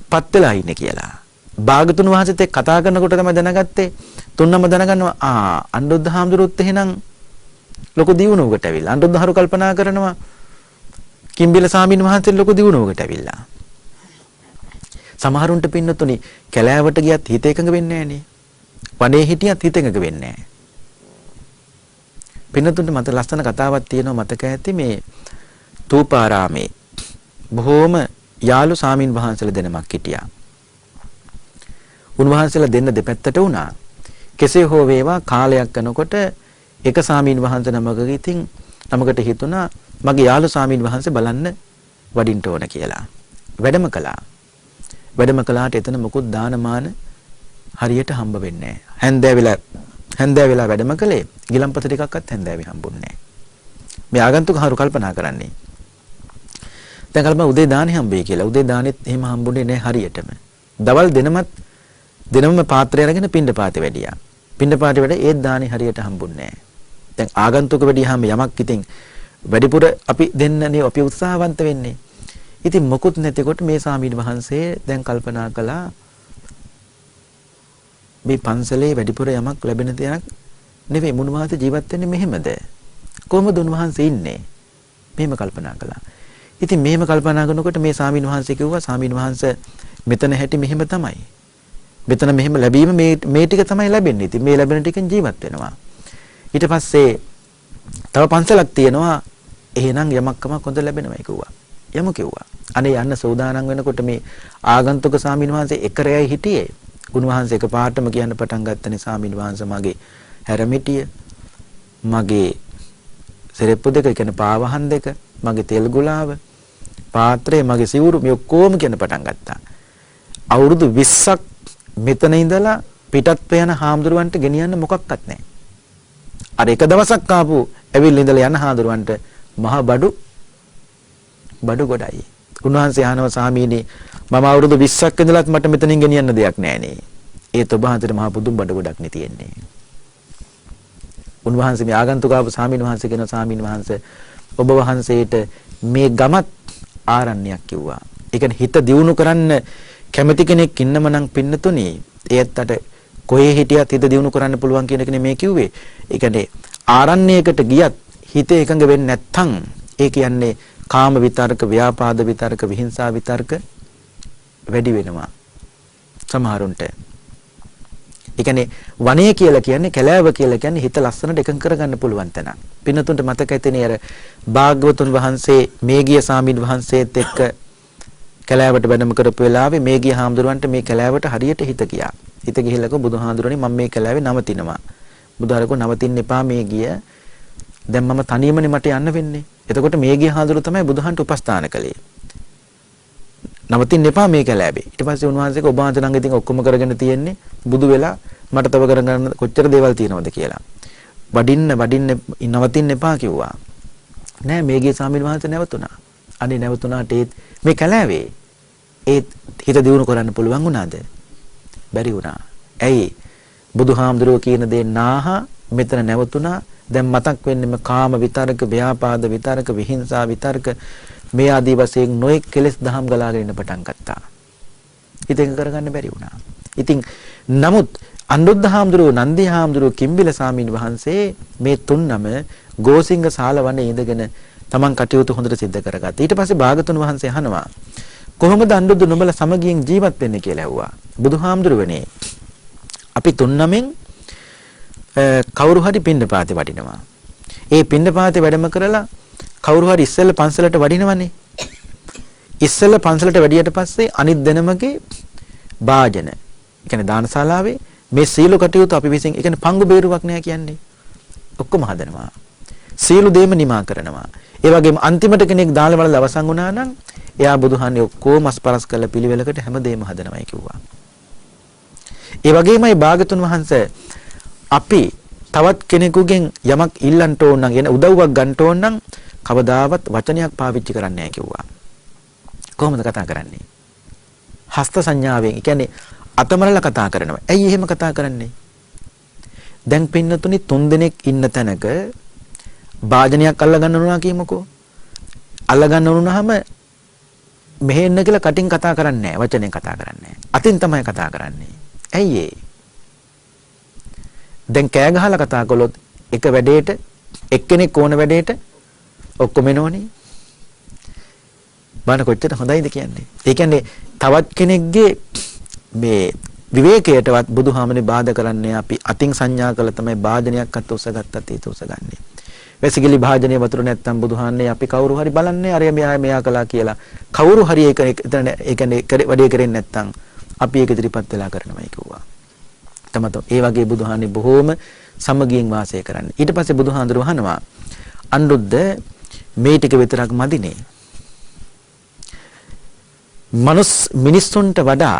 පත් වෙලා ඉන්නේ කියලා. භාගතුන් වහන්සේත් එක්ක කතා කරනකොට තමයි දැනගත්තේ තුන්නම දැනගන්නවා අනුරුද්ධ හාමුදුරුවොත් එහෙනම් ලොකු දියුණුවකට ඇවිල්ලා. අනුරුද්ධ හරු කල්පනා කරනවා කිම්බිල සාමින් වහන්සේ ලොකු දියුණුවකට ඇවිල්ලා. සමහරුන්ට පින්නතුනි කැලෑවට ගියත් හිත එකඟ වෙන්නේ නැහනේ. වනේ හිටියත් හිත එකඟ වෙන්නේ නැහැ. පින්නතුන්ට මත ලස්සන කතාවක් තියෙනවා මතක ඇති මේ තූපාරාමේ බොහෝම යාළු සාමින් වහන්සේලා දෙනමක් හිටියා. උන්වහන්සේලා දෙන්න දෙපැත්තට වුණා. කෙසේ හෝ වේවා කාලයක් යනකොට එක සාමින් වහන්සේ නමකට හිතුණා මගේ යාළු සාමින් වහන්සේ බලන්න වඩින්න ඕන කියලා. වැඩම කළා. වැඩම කළාට එතන මොකුත් දානමාන හරියට හම්බ වෙන්නේ නැහැ. හැන්දෑ වෙලා වැඩම කළේ ගිලම්පත ටිකක්වත් හැන්දෑවේ හම්බුන්නේ නැහැ. මේ ආගන්තුක හරු කල්පනා කරන්නේ. දැන් කල්පනා උදේ දානේ හම්බෙයි කියලා. උදේ දානෙත් එහෙම හම්බුනේ නැහැ හරියටම. දවල් දිනම පාත්‍රය අරගෙන පින්ඩපාතේ වැඩියා. පින්ඩපාතේ වැඩ ඒත් දානේ හරියට හම්බුන්නේ නැහැ. දැන් ආගන්තුක වැඩියාම යමක් ඉතින් වැඩිපුර අපි දෙන්නනේ අපි උත්සාහවන්ත වෙන්නේ. ඉතින් මොකුත් නැතිකොට මේ ස්වාමීන් වහන්සේ දැන් කල්පනා කළා මේ පන්සලේ වැඩිපුර යමක් ලැබෙන දෙයක් නෙවෙයි මුණුවාත ජීවත් වෙන්නේ මෙහෙමද? කොහොමද උන්වහන්සේ ඉන්නේ? මෙහෙම කල්පනා කළා. ඉතින් මෙහෙම කල්පනා කරනකොට මේ ස්වාමීන් වහන්සේ කිව්වා ස්වාමීන් වහන්සේ මෙතන හැටි මෙහෙම තමයි. මෙතන මෙහෙම ලැබීම මේ ටික තමයි ලැබෙන්නේ. ඉතින් මේ ලැබෙන ටිකෙන් ජීවත් වෙනවා. ඊට පස්සේ තව පන්සලක් තියෙනවා. එහෙනම් යමක්කමක් හොඳ ලැබෙනවා කිව්වා. යමු කිව්වා. අනේ යන්න සෝදානම් වෙනකොට මේ ආගන්තුක ස්වාමීන් වහන්සේ එකරයයි හිටියේ. උන්වහන්සේ එකපාරටම කියන්න පටන් ගත්තනේ ස්වාමීන් වහන්සේ මගේ හැරමිටිය මගේ සෙරෙප්පු දෙක කියන්නේ පාවහන් දෙක මගේ තෙල් ගුලාව පාත්‍රය මගේ සිවුරු මේ ඔක්කොම කියන්න පටන් ගත්තා. අවුරුදු 20ක් මෙතන ඉඳලා පිටත් යන හාමුදුරුවන්ට ගෙනියන්න මොකක්වත් නැහැ. අර එක දවසක් ආපු ඇවිල්ලා ඉඳලා යන හාමුදුරුවන්ට මහ බඩු ගොඩයි. උන්වහන්සේ ආනව සාමීනි මම අවුරුදු 20ක් ඉඳලත් මට මෙතනින් ගෙනියන්න දෙයක් නැහැ නේ. ඒත් ඔබ හන්දට මහ පුදුම බඩ ගොඩක් නේ තියෙන්නේ. උන්වහන්සේ මේ ආගන්තුකාව ස්වාමීන් වහන්සේ කියන ස්වාමීන් වහන්සේ ඔබ වහන්සේට මේ ගමත් ආරණ්‍යයක් කිව්වා. ඒ කියන්නේ හිත දියුණු කරන්න කැමති කෙනෙක් ඉන්නම නම් පින්නතුනි ඒත් අට කොහේ හිටියත් හිත දියුණු කරන්න පුළුවන් කියන එකනේ මේ කිව්වේ. ඒ කියන්නේ ආරණ්‍යයකට ගියත් හිත එකඟ වෙන්නේ නැත්නම් ඒ කියන්නේ කාම විතරක, ව්‍යාපාද විතරක, විහිංසා විතරක වැඩි වෙනවා සමහරුන්ට. ඒ කියන්නේ වනයේ කියලා කියන්නේ කැලෑව කියලා කියන්නේ හිත ලස්සනට එකඟ කරගන්න පුළුවන් තැන. පින්නතුන්ට මතක ඇතිනේ අර භාග්‍යවතුන් වහන්සේ මේගිය සාමින් වහන්සේත් එක්ක කැලෑවට වැඩම කරපු වෙලාවේ මේගිය හාමුදුරුවන්ට මේ කැලෑවට හරියට හිත ගියා. හිත ගිහිල්ලා කිව්වා බුදුහාඳුරනේ මම මේ කැලෑවේ නවතිනවා. බුදුහාරකෝ නවතින්න එපා මේ ගිය. දැන් මම තනියමනේ මට යන්න වෙන්නේ. එතකොට මේගිය හාමුදුරුවෝ තමයි බුදුහන්ට උපස්ථාන කළේ. නවතින්න එපා මේ කැලෑවේ. ඊට පස්සේ උන්වහන්සේක ඔබ වහන්සේ ළඟ ඉතින් ඔක්කොම කරගෙන තියෙන්නේ බුදු වෙලා මට තව කරගන්න කොච්චර දේවල් තියෙනවද කියලා. වඩින්න නවතින්න එපා කිව්වා. නෑ මේගිය ස්වාමීන් වහන්සේ නැවතුණා. අනේ නැවතුණාට මේ කැලෑවේ ඒ හිත දියුණු කරන්න පුළුවන් වුණාද? බැරි වුණා. ඇයි? බුදුහාමුදුරුවෝ කියන දේ නාහ මෙතන නැවතුණා. දැන් මතක් වෙන්නේම කාම විතරක, ව්‍යාපාද විතරක, විහිංසා විතරක මේ ආදී වශයෙන් නොයෙක් කෙලෙස් දහම් ගලාගෙන ඉන්න පටන් ගත්තා. ඉතින් කරගන්න බැරි වුණා. ඉතින් නමුත් අනුරුද්ධහාමුදුරුවෝ, නන්දිහාමුදුරුවෝ, කිම්බිල ස්වාමීන් වහන්සේ මේ තුන්නම ගෝසිංග ශාලවනේ ඉඳගෙන තමන් කටයුතු හොඳට සිද්ධ කරගත්තා. ඊට පස්සේ භාගතුන් වහන්සේ අහනවා කොහොමද අනුරුද්ධ නුඹලා සමගියෙන් ජීවත් වෙන්නේ කියලා ඇහුවා. බුදුහාමුදුරුවනේ අපි තුන්නමෙන් කවුරු හරි පින්නපාතේ වඩිනවා. ඒ පින්නපාතේ වැඩම කරලා කවුරු හරි ඉස්සෙල්ලා පන්සලට වඩිනවනේ. ඉස්සෙල්ලා පන්සලට වැඩියට පස්සේ අනිත් දෙනමගේ වාජන, ඒ කියන්නේ දානශාලාවේ මේ සීල කටයුතු අපි විසින්, ඒ කියන්නේ පංගු බේරුවක් නෑ කියන්නේ. ඔක්කොම හදනවා. සීල දේම නිමා කරනවා. ඒ වගේම අන්තිමට කෙනෙක් දාල වල අවසන් වුණා නම් එයා බුදුහාන්නේ ඔක්කොම අස්පරස් කරලා පිළිවෙලකට හැමදේම හදනවායි කිව්වා. ඒ වගේමයි භාගතුන් වහන්සේ අපි තවත් කෙනෙකුගෙන් යමක් ඉල්ලන්න ඕන නම්, එන උදව්වක් ගන්න ඕන නම් කවදාවත් වචනයක් පාවිච්චි කරන්නේ නැහැ කිව්වා. කොහොමද කතා කරන්නේ? හස්ත සංඥාවෙන්, ඒ කියන්නේ අතමරලා කතා කරනවා. ඇයි එහෙම කතා කරන්නේ? දැන් පින්නතුනි 3 දෙනෙක් ඉන්න තැනක වාජනයක් අල්ල ගන්න උනා කියමුකෝ. අල්ල ගන්න උනහම මෙහෙන්න කියලා කටින් කතා කරන්නේ නැහැ, වචනෙන් කතා කරන්නේ නැහැ. අතින් තමයි කතා කරන්නේ. ඇයි ඒ? දැන් කෑ ගහලා කතා කළොත් එක වැඩේට එක්කෙනෙක් ඕන වැඩේට ඔක්කොම එනෝනේ. බලන්න කොච්චර හොඳයිද කියන්නේ. ඒ කියන්නේ තවත් කෙනෙක්ගේ මේ විවේකයටවත් බුදුහාමනේ බාධා කරන්නේ අපි අතින් සංඥා කළ තමයි වාදනයක් අත උසගත්තත් ඒක උසගන්නේ. වැසිකිලි භාජනයේ වතුර නැත්තම් බුදුහාන්නේ අපි කවුරු හරි බලන්නේ අර මෙයා කළා කියලා. කවුරු හරි ඒක ඒ කියන්නේ වැඩේ කරන්නේ නැත්තම් අපි ඒක ඉදිරිපත් වෙලා කරනවායි කිව්වා. තමතෝ ඒ වගේ බුදුහාන්නේ බොහෝම සමගියෙන් වාසය කරන්නේ. ඊට පස්සේ බුදුහාඳුර වහනවා අනුරුද්ධ මේ ටික විතරක් මදිනේ. මිනිස්සුන්ට වඩා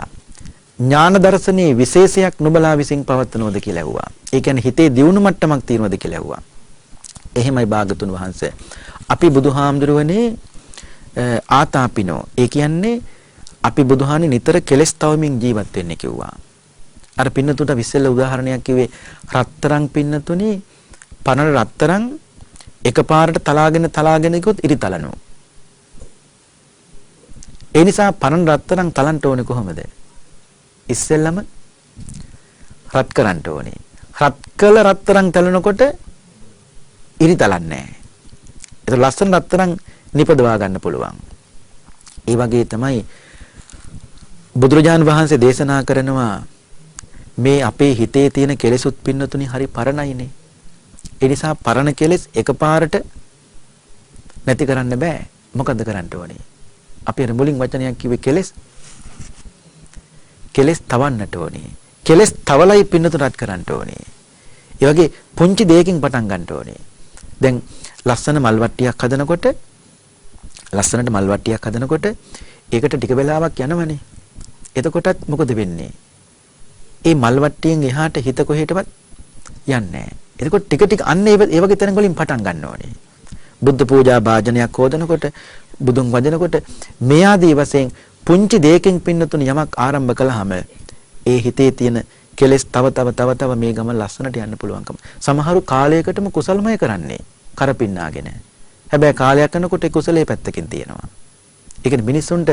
ඥාන දර්ශනයේ විශේෂයක් නුඹලා විසින් පවත්වනවද කියලා ඇහුවා. ඒ කියන්නේ හිතේ දියුණු මට්ටමක් තියෙනවද කියලා ඇහුවා. එහෙමයි භාගතුන් වහන්සේ. අපි බුදුහාමුදුරුවනේ ආතාපිනෝ. ඒ කියන්නේ අපි බුදුහානි නිතර කෙලස් තවමින් ජීවත් වෙන්නේ කිව්වා. අර පින්නතුන්ට විශ්සෙල්ල උදාහරණයක් කිව්වේ රත්තරන් පින්නතුනි පරණ රත්තරන් එකපාරට තලාගෙන ගියොත් ඉරි තලනවා. ඒ නිසා පරණ රත්තරන් තලන්න ඕනේ කොහොමද? ඉස්සෙල්ලම රත් කරන්න ඕනේ. රත් කළ රත්තරන් තලනකොට ඉරි තලන්නේ නැහැ. ඒක ලස්සන රත්තරන් නිපදවා ගන්න පුළුවන්. ඒ වගේ තමයි බුදුරජාන් වහන්සේ දේශනා කරනවා මේ අපේ හිතේ තියෙන කෙලෙසුත් පින්නතුනි හරි පරණයිනේ. ඒ නිසා පරණ කෙලෙස් එකපාරට නැති කරන්න බෑ. මොකද කරන්න ඕනේ? අපි අර මුලින් වචනයක් කිව්වේ කෙලෙස් තවන්නට ඕනේ. කෙලෙස් තවලයි පින්නතුන් රත් කරන්න ඕනේ. ඒ වගේ පුංචි දෙයකින් පටන් ගන්න ඕනේ. දැන් ලස්සනට මල් වට්ටියක් හදනකොට ඒකට ටික වෙලාවක් යනවනේ. එතකොටත් මොකද වෙන්නේ? ඒ මල් වට්ටියෙන් එහාට හිත කොහෙටවත් යන්නේ නැහැ. එතකොට ටික ටික අන්න ඒ වගේ තැන් වලින් පටන් ගන්න ඕනේ. බුද්ධ පූජා භාජනයක් හොදනකොට බුදුන් වදිනකොට මේ ආදී වශයෙන් පුංචි දෙයකින් පින්නතුන යමක් ආරම්භ කළාම ඒ හිතේ තියෙන කෙලෙස් තව මේ ගම ලස්සනට යන්න පුළුවන්කම. සමහරු කාලයකටම කුසල්මය කරන්නේ කරපින්නාගෙන. හැබැයි කාලයක් යනකොට ඒ කුසලයේ පැත්තකින් තියෙනවා. ඒ කියන්නේ මිනිස්සුන්ට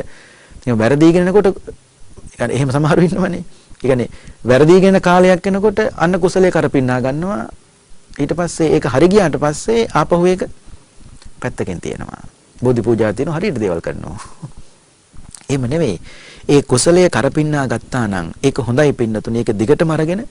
වැරදීගෙන යනකොට එහෙම සමහරු ඉන්නවනේ. ඒ කියන්නේ වැරදීගෙන කාලයක් යනකොට අන්න කුසලයේ කරපින්නා ගන්නවා. ඊට පස්සේ ඒක හරි ගියාට පස්සේ ආපහු ඒක පැත්තකින් තියෙනවා. බෝධි පූජා තියෙන හරියට දේවල් කරනවා. එහෙම නෙවෙයි. ඒ කුසලයේ කරපින්නා ගත්තා නම් ඒක හොඳයි පින්නතුනේ. ඒක දිගටම අරගෙන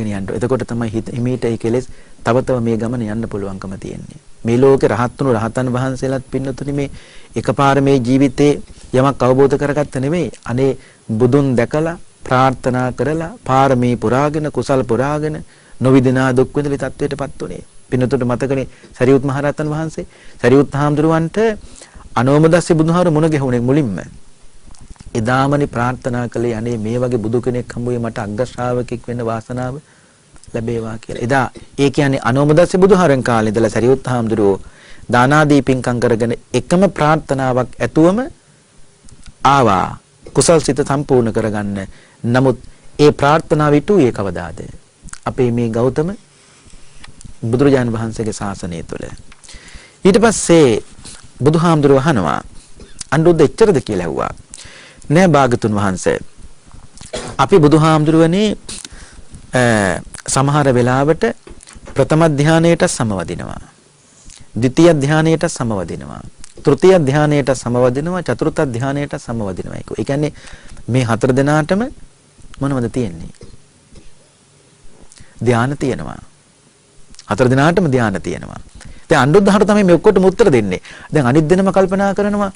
යන්න. එතකොට තමයි හිමීට ඒ කෙලෙස් තව මේ ගමන යන්න පුළුවන්කම තියෙන්නේ. මේ ලෝකේ රහතන් වහන්සේලාත් පින්නතුනේ මේ එකපාර මේ ජීවිතේ යමක් අවබෝධ කරගත්ත නෙවෙයි. අනේ බුදුන් දැකලා ප්‍රාර්ථනා කරලා පාරමී පුරාගෙන කුසල් පුරාගෙන නොවිදිනා දුක් විඳලි තත්වයටපත් උනේ. පින්නතුට මතකනේ සරියුත් මහරහතන් වහන්සේ සරියුත් හාමුදුරුවන්ට අනෝමදස්සේ බුදුහාර මුණ ගැහුණේ මුලින්ම. එදාමනි ප්‍රාර්ථනා කළේ අනේ මේ වගේ බුදු කෙනෙක් හම්බුවේ මට අග්‍ර ශ්‍රාවකෙක් වෙන්න වාසනාව ලැබේවා කියලා. එදා ඒ කියන්නේ අනෝමදස්සේ බුදුහාරන් කාලේ ඉඳලා සරියුත් හාමුදුරුවෝ දානාදී පින්කම් කරගෙන එකම ප්‍රාර්ථනාවක් ඇතුවම ආවා කුසල් සිත සම්පූර්ණ කරගන්න. නමුත් ඒ ප්‍රාර්ථනාව ඊටුවේ කවදාද? අපේ මේ ගෞතම බුදුරජාණන් වහන්සේගේ ශාසනය තුළ. ඊට පස්සේ බුදුහාමුදුරුවෝ අහනවා අනුරුද්ධ එච්චරද කියලා ඇහුවා. නෑ භාගතුන් වහන්සේ. අපි බුදුහාමුදුරුවනේ සමහර වෙලාවට ප්‍රථම ධානයට සමවදිනවා. ද්විතීය ධානයට සමවදිනවා. තෘතීය ධානයට සමවදිනවා. චතුර්ථ ධානයට සමවදිනවා. ඒ කියන්නේ මේ හතර දෙනාටම මොනවද තියෙන්නේ? ධාන තියෙනවා. හතර දිනාටම ධානය තියෙනවා. දැන් අනුරුද්ධහට තමයි මේ ඔක්කොටම උත්තර දෙන්නේ. දැන් අනිත් දෙනම කල්පනා කරනවා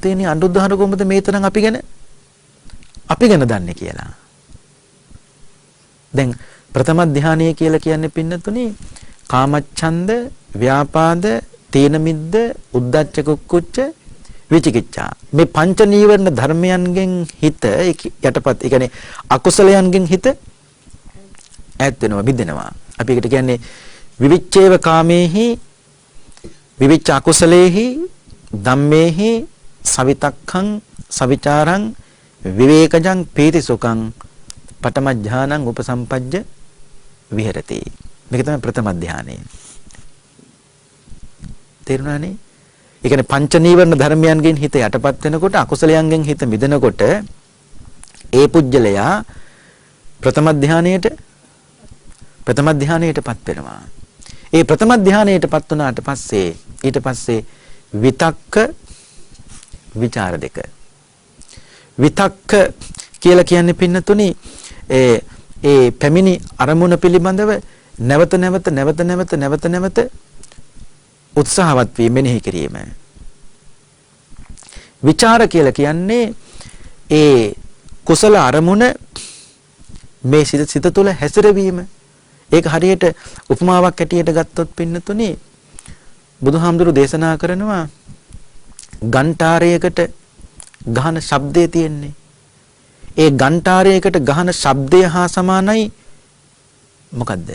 තේනේ අනුරුද්ධහට කොහොමද මේ තරම් අපි ගැන දන්නේ කියලා. දැන් ප්‍රථම ධානය කියලා කියන්නේ පින්නතුනේ කාමච්ඡන්ද, ව්‍යාපාද, තීන මිද්ද, උද්ධච්ච කුක්කුච්ච, විචිකිච්ඡා. මේ පංච නීවරණ ධර්මයන්ගෙන් හිත යටපත්, ඒ කියන්නේ අකුසලයන්ගෙන් හිත ඈත් වෙනවා, මිදෙනවා. අපි ඒකට කියන්නේ විවිච්ඡේව කාමේහි විවිච්ඡ අකුසලේහි ධම්මේහි සවිතක්ඛං සවිචාරං විවේකජං පීති සුඛං පඨම ඥානං උපසම්පජ්ජ විහෙරති. මේක තමයි ප්‍රථම ධානය. තේරුණානේ? ඒ කියන්නේ පංච නීවරණ ධර්මයන්ගෙන් හිත යටපත් වෙනකොට අකුසලයන්ගෙන් හිත මිදෙනකොට ඒ පුජ්‍යලයා ප්‍රථම ධානයටපත් වෙනවා. ඒ ප්‍රථම ධානයටපත් වුණාට පස්සේ ඊට පස්සේ විතක්ක විචාර දෙක. විතක්ක කියලා කියන්නේ පින්නතුනි ඒ පැමිණි අරමුණ පිළිබඳව නැවත උත්සාහවත් වී මෙනෙහි කිරීම. විචාර කියලා කියන්නේ ඒ කුසල අරමුණ මේ සිත තුළ හැසිරවීම. ඒක හරියට උපමාවක් ඇටියට ගත්තොත් පින්නතුනේ බුදුහාමුදුරු දේශනා කරනවා ඝණ්ඨාරයකට ගහන ශබ්දය තියෙන්නේ. ඒ ඝණ්ඨාරයකට ගහන ශබ්දය හා සමානයි මොකද්ද?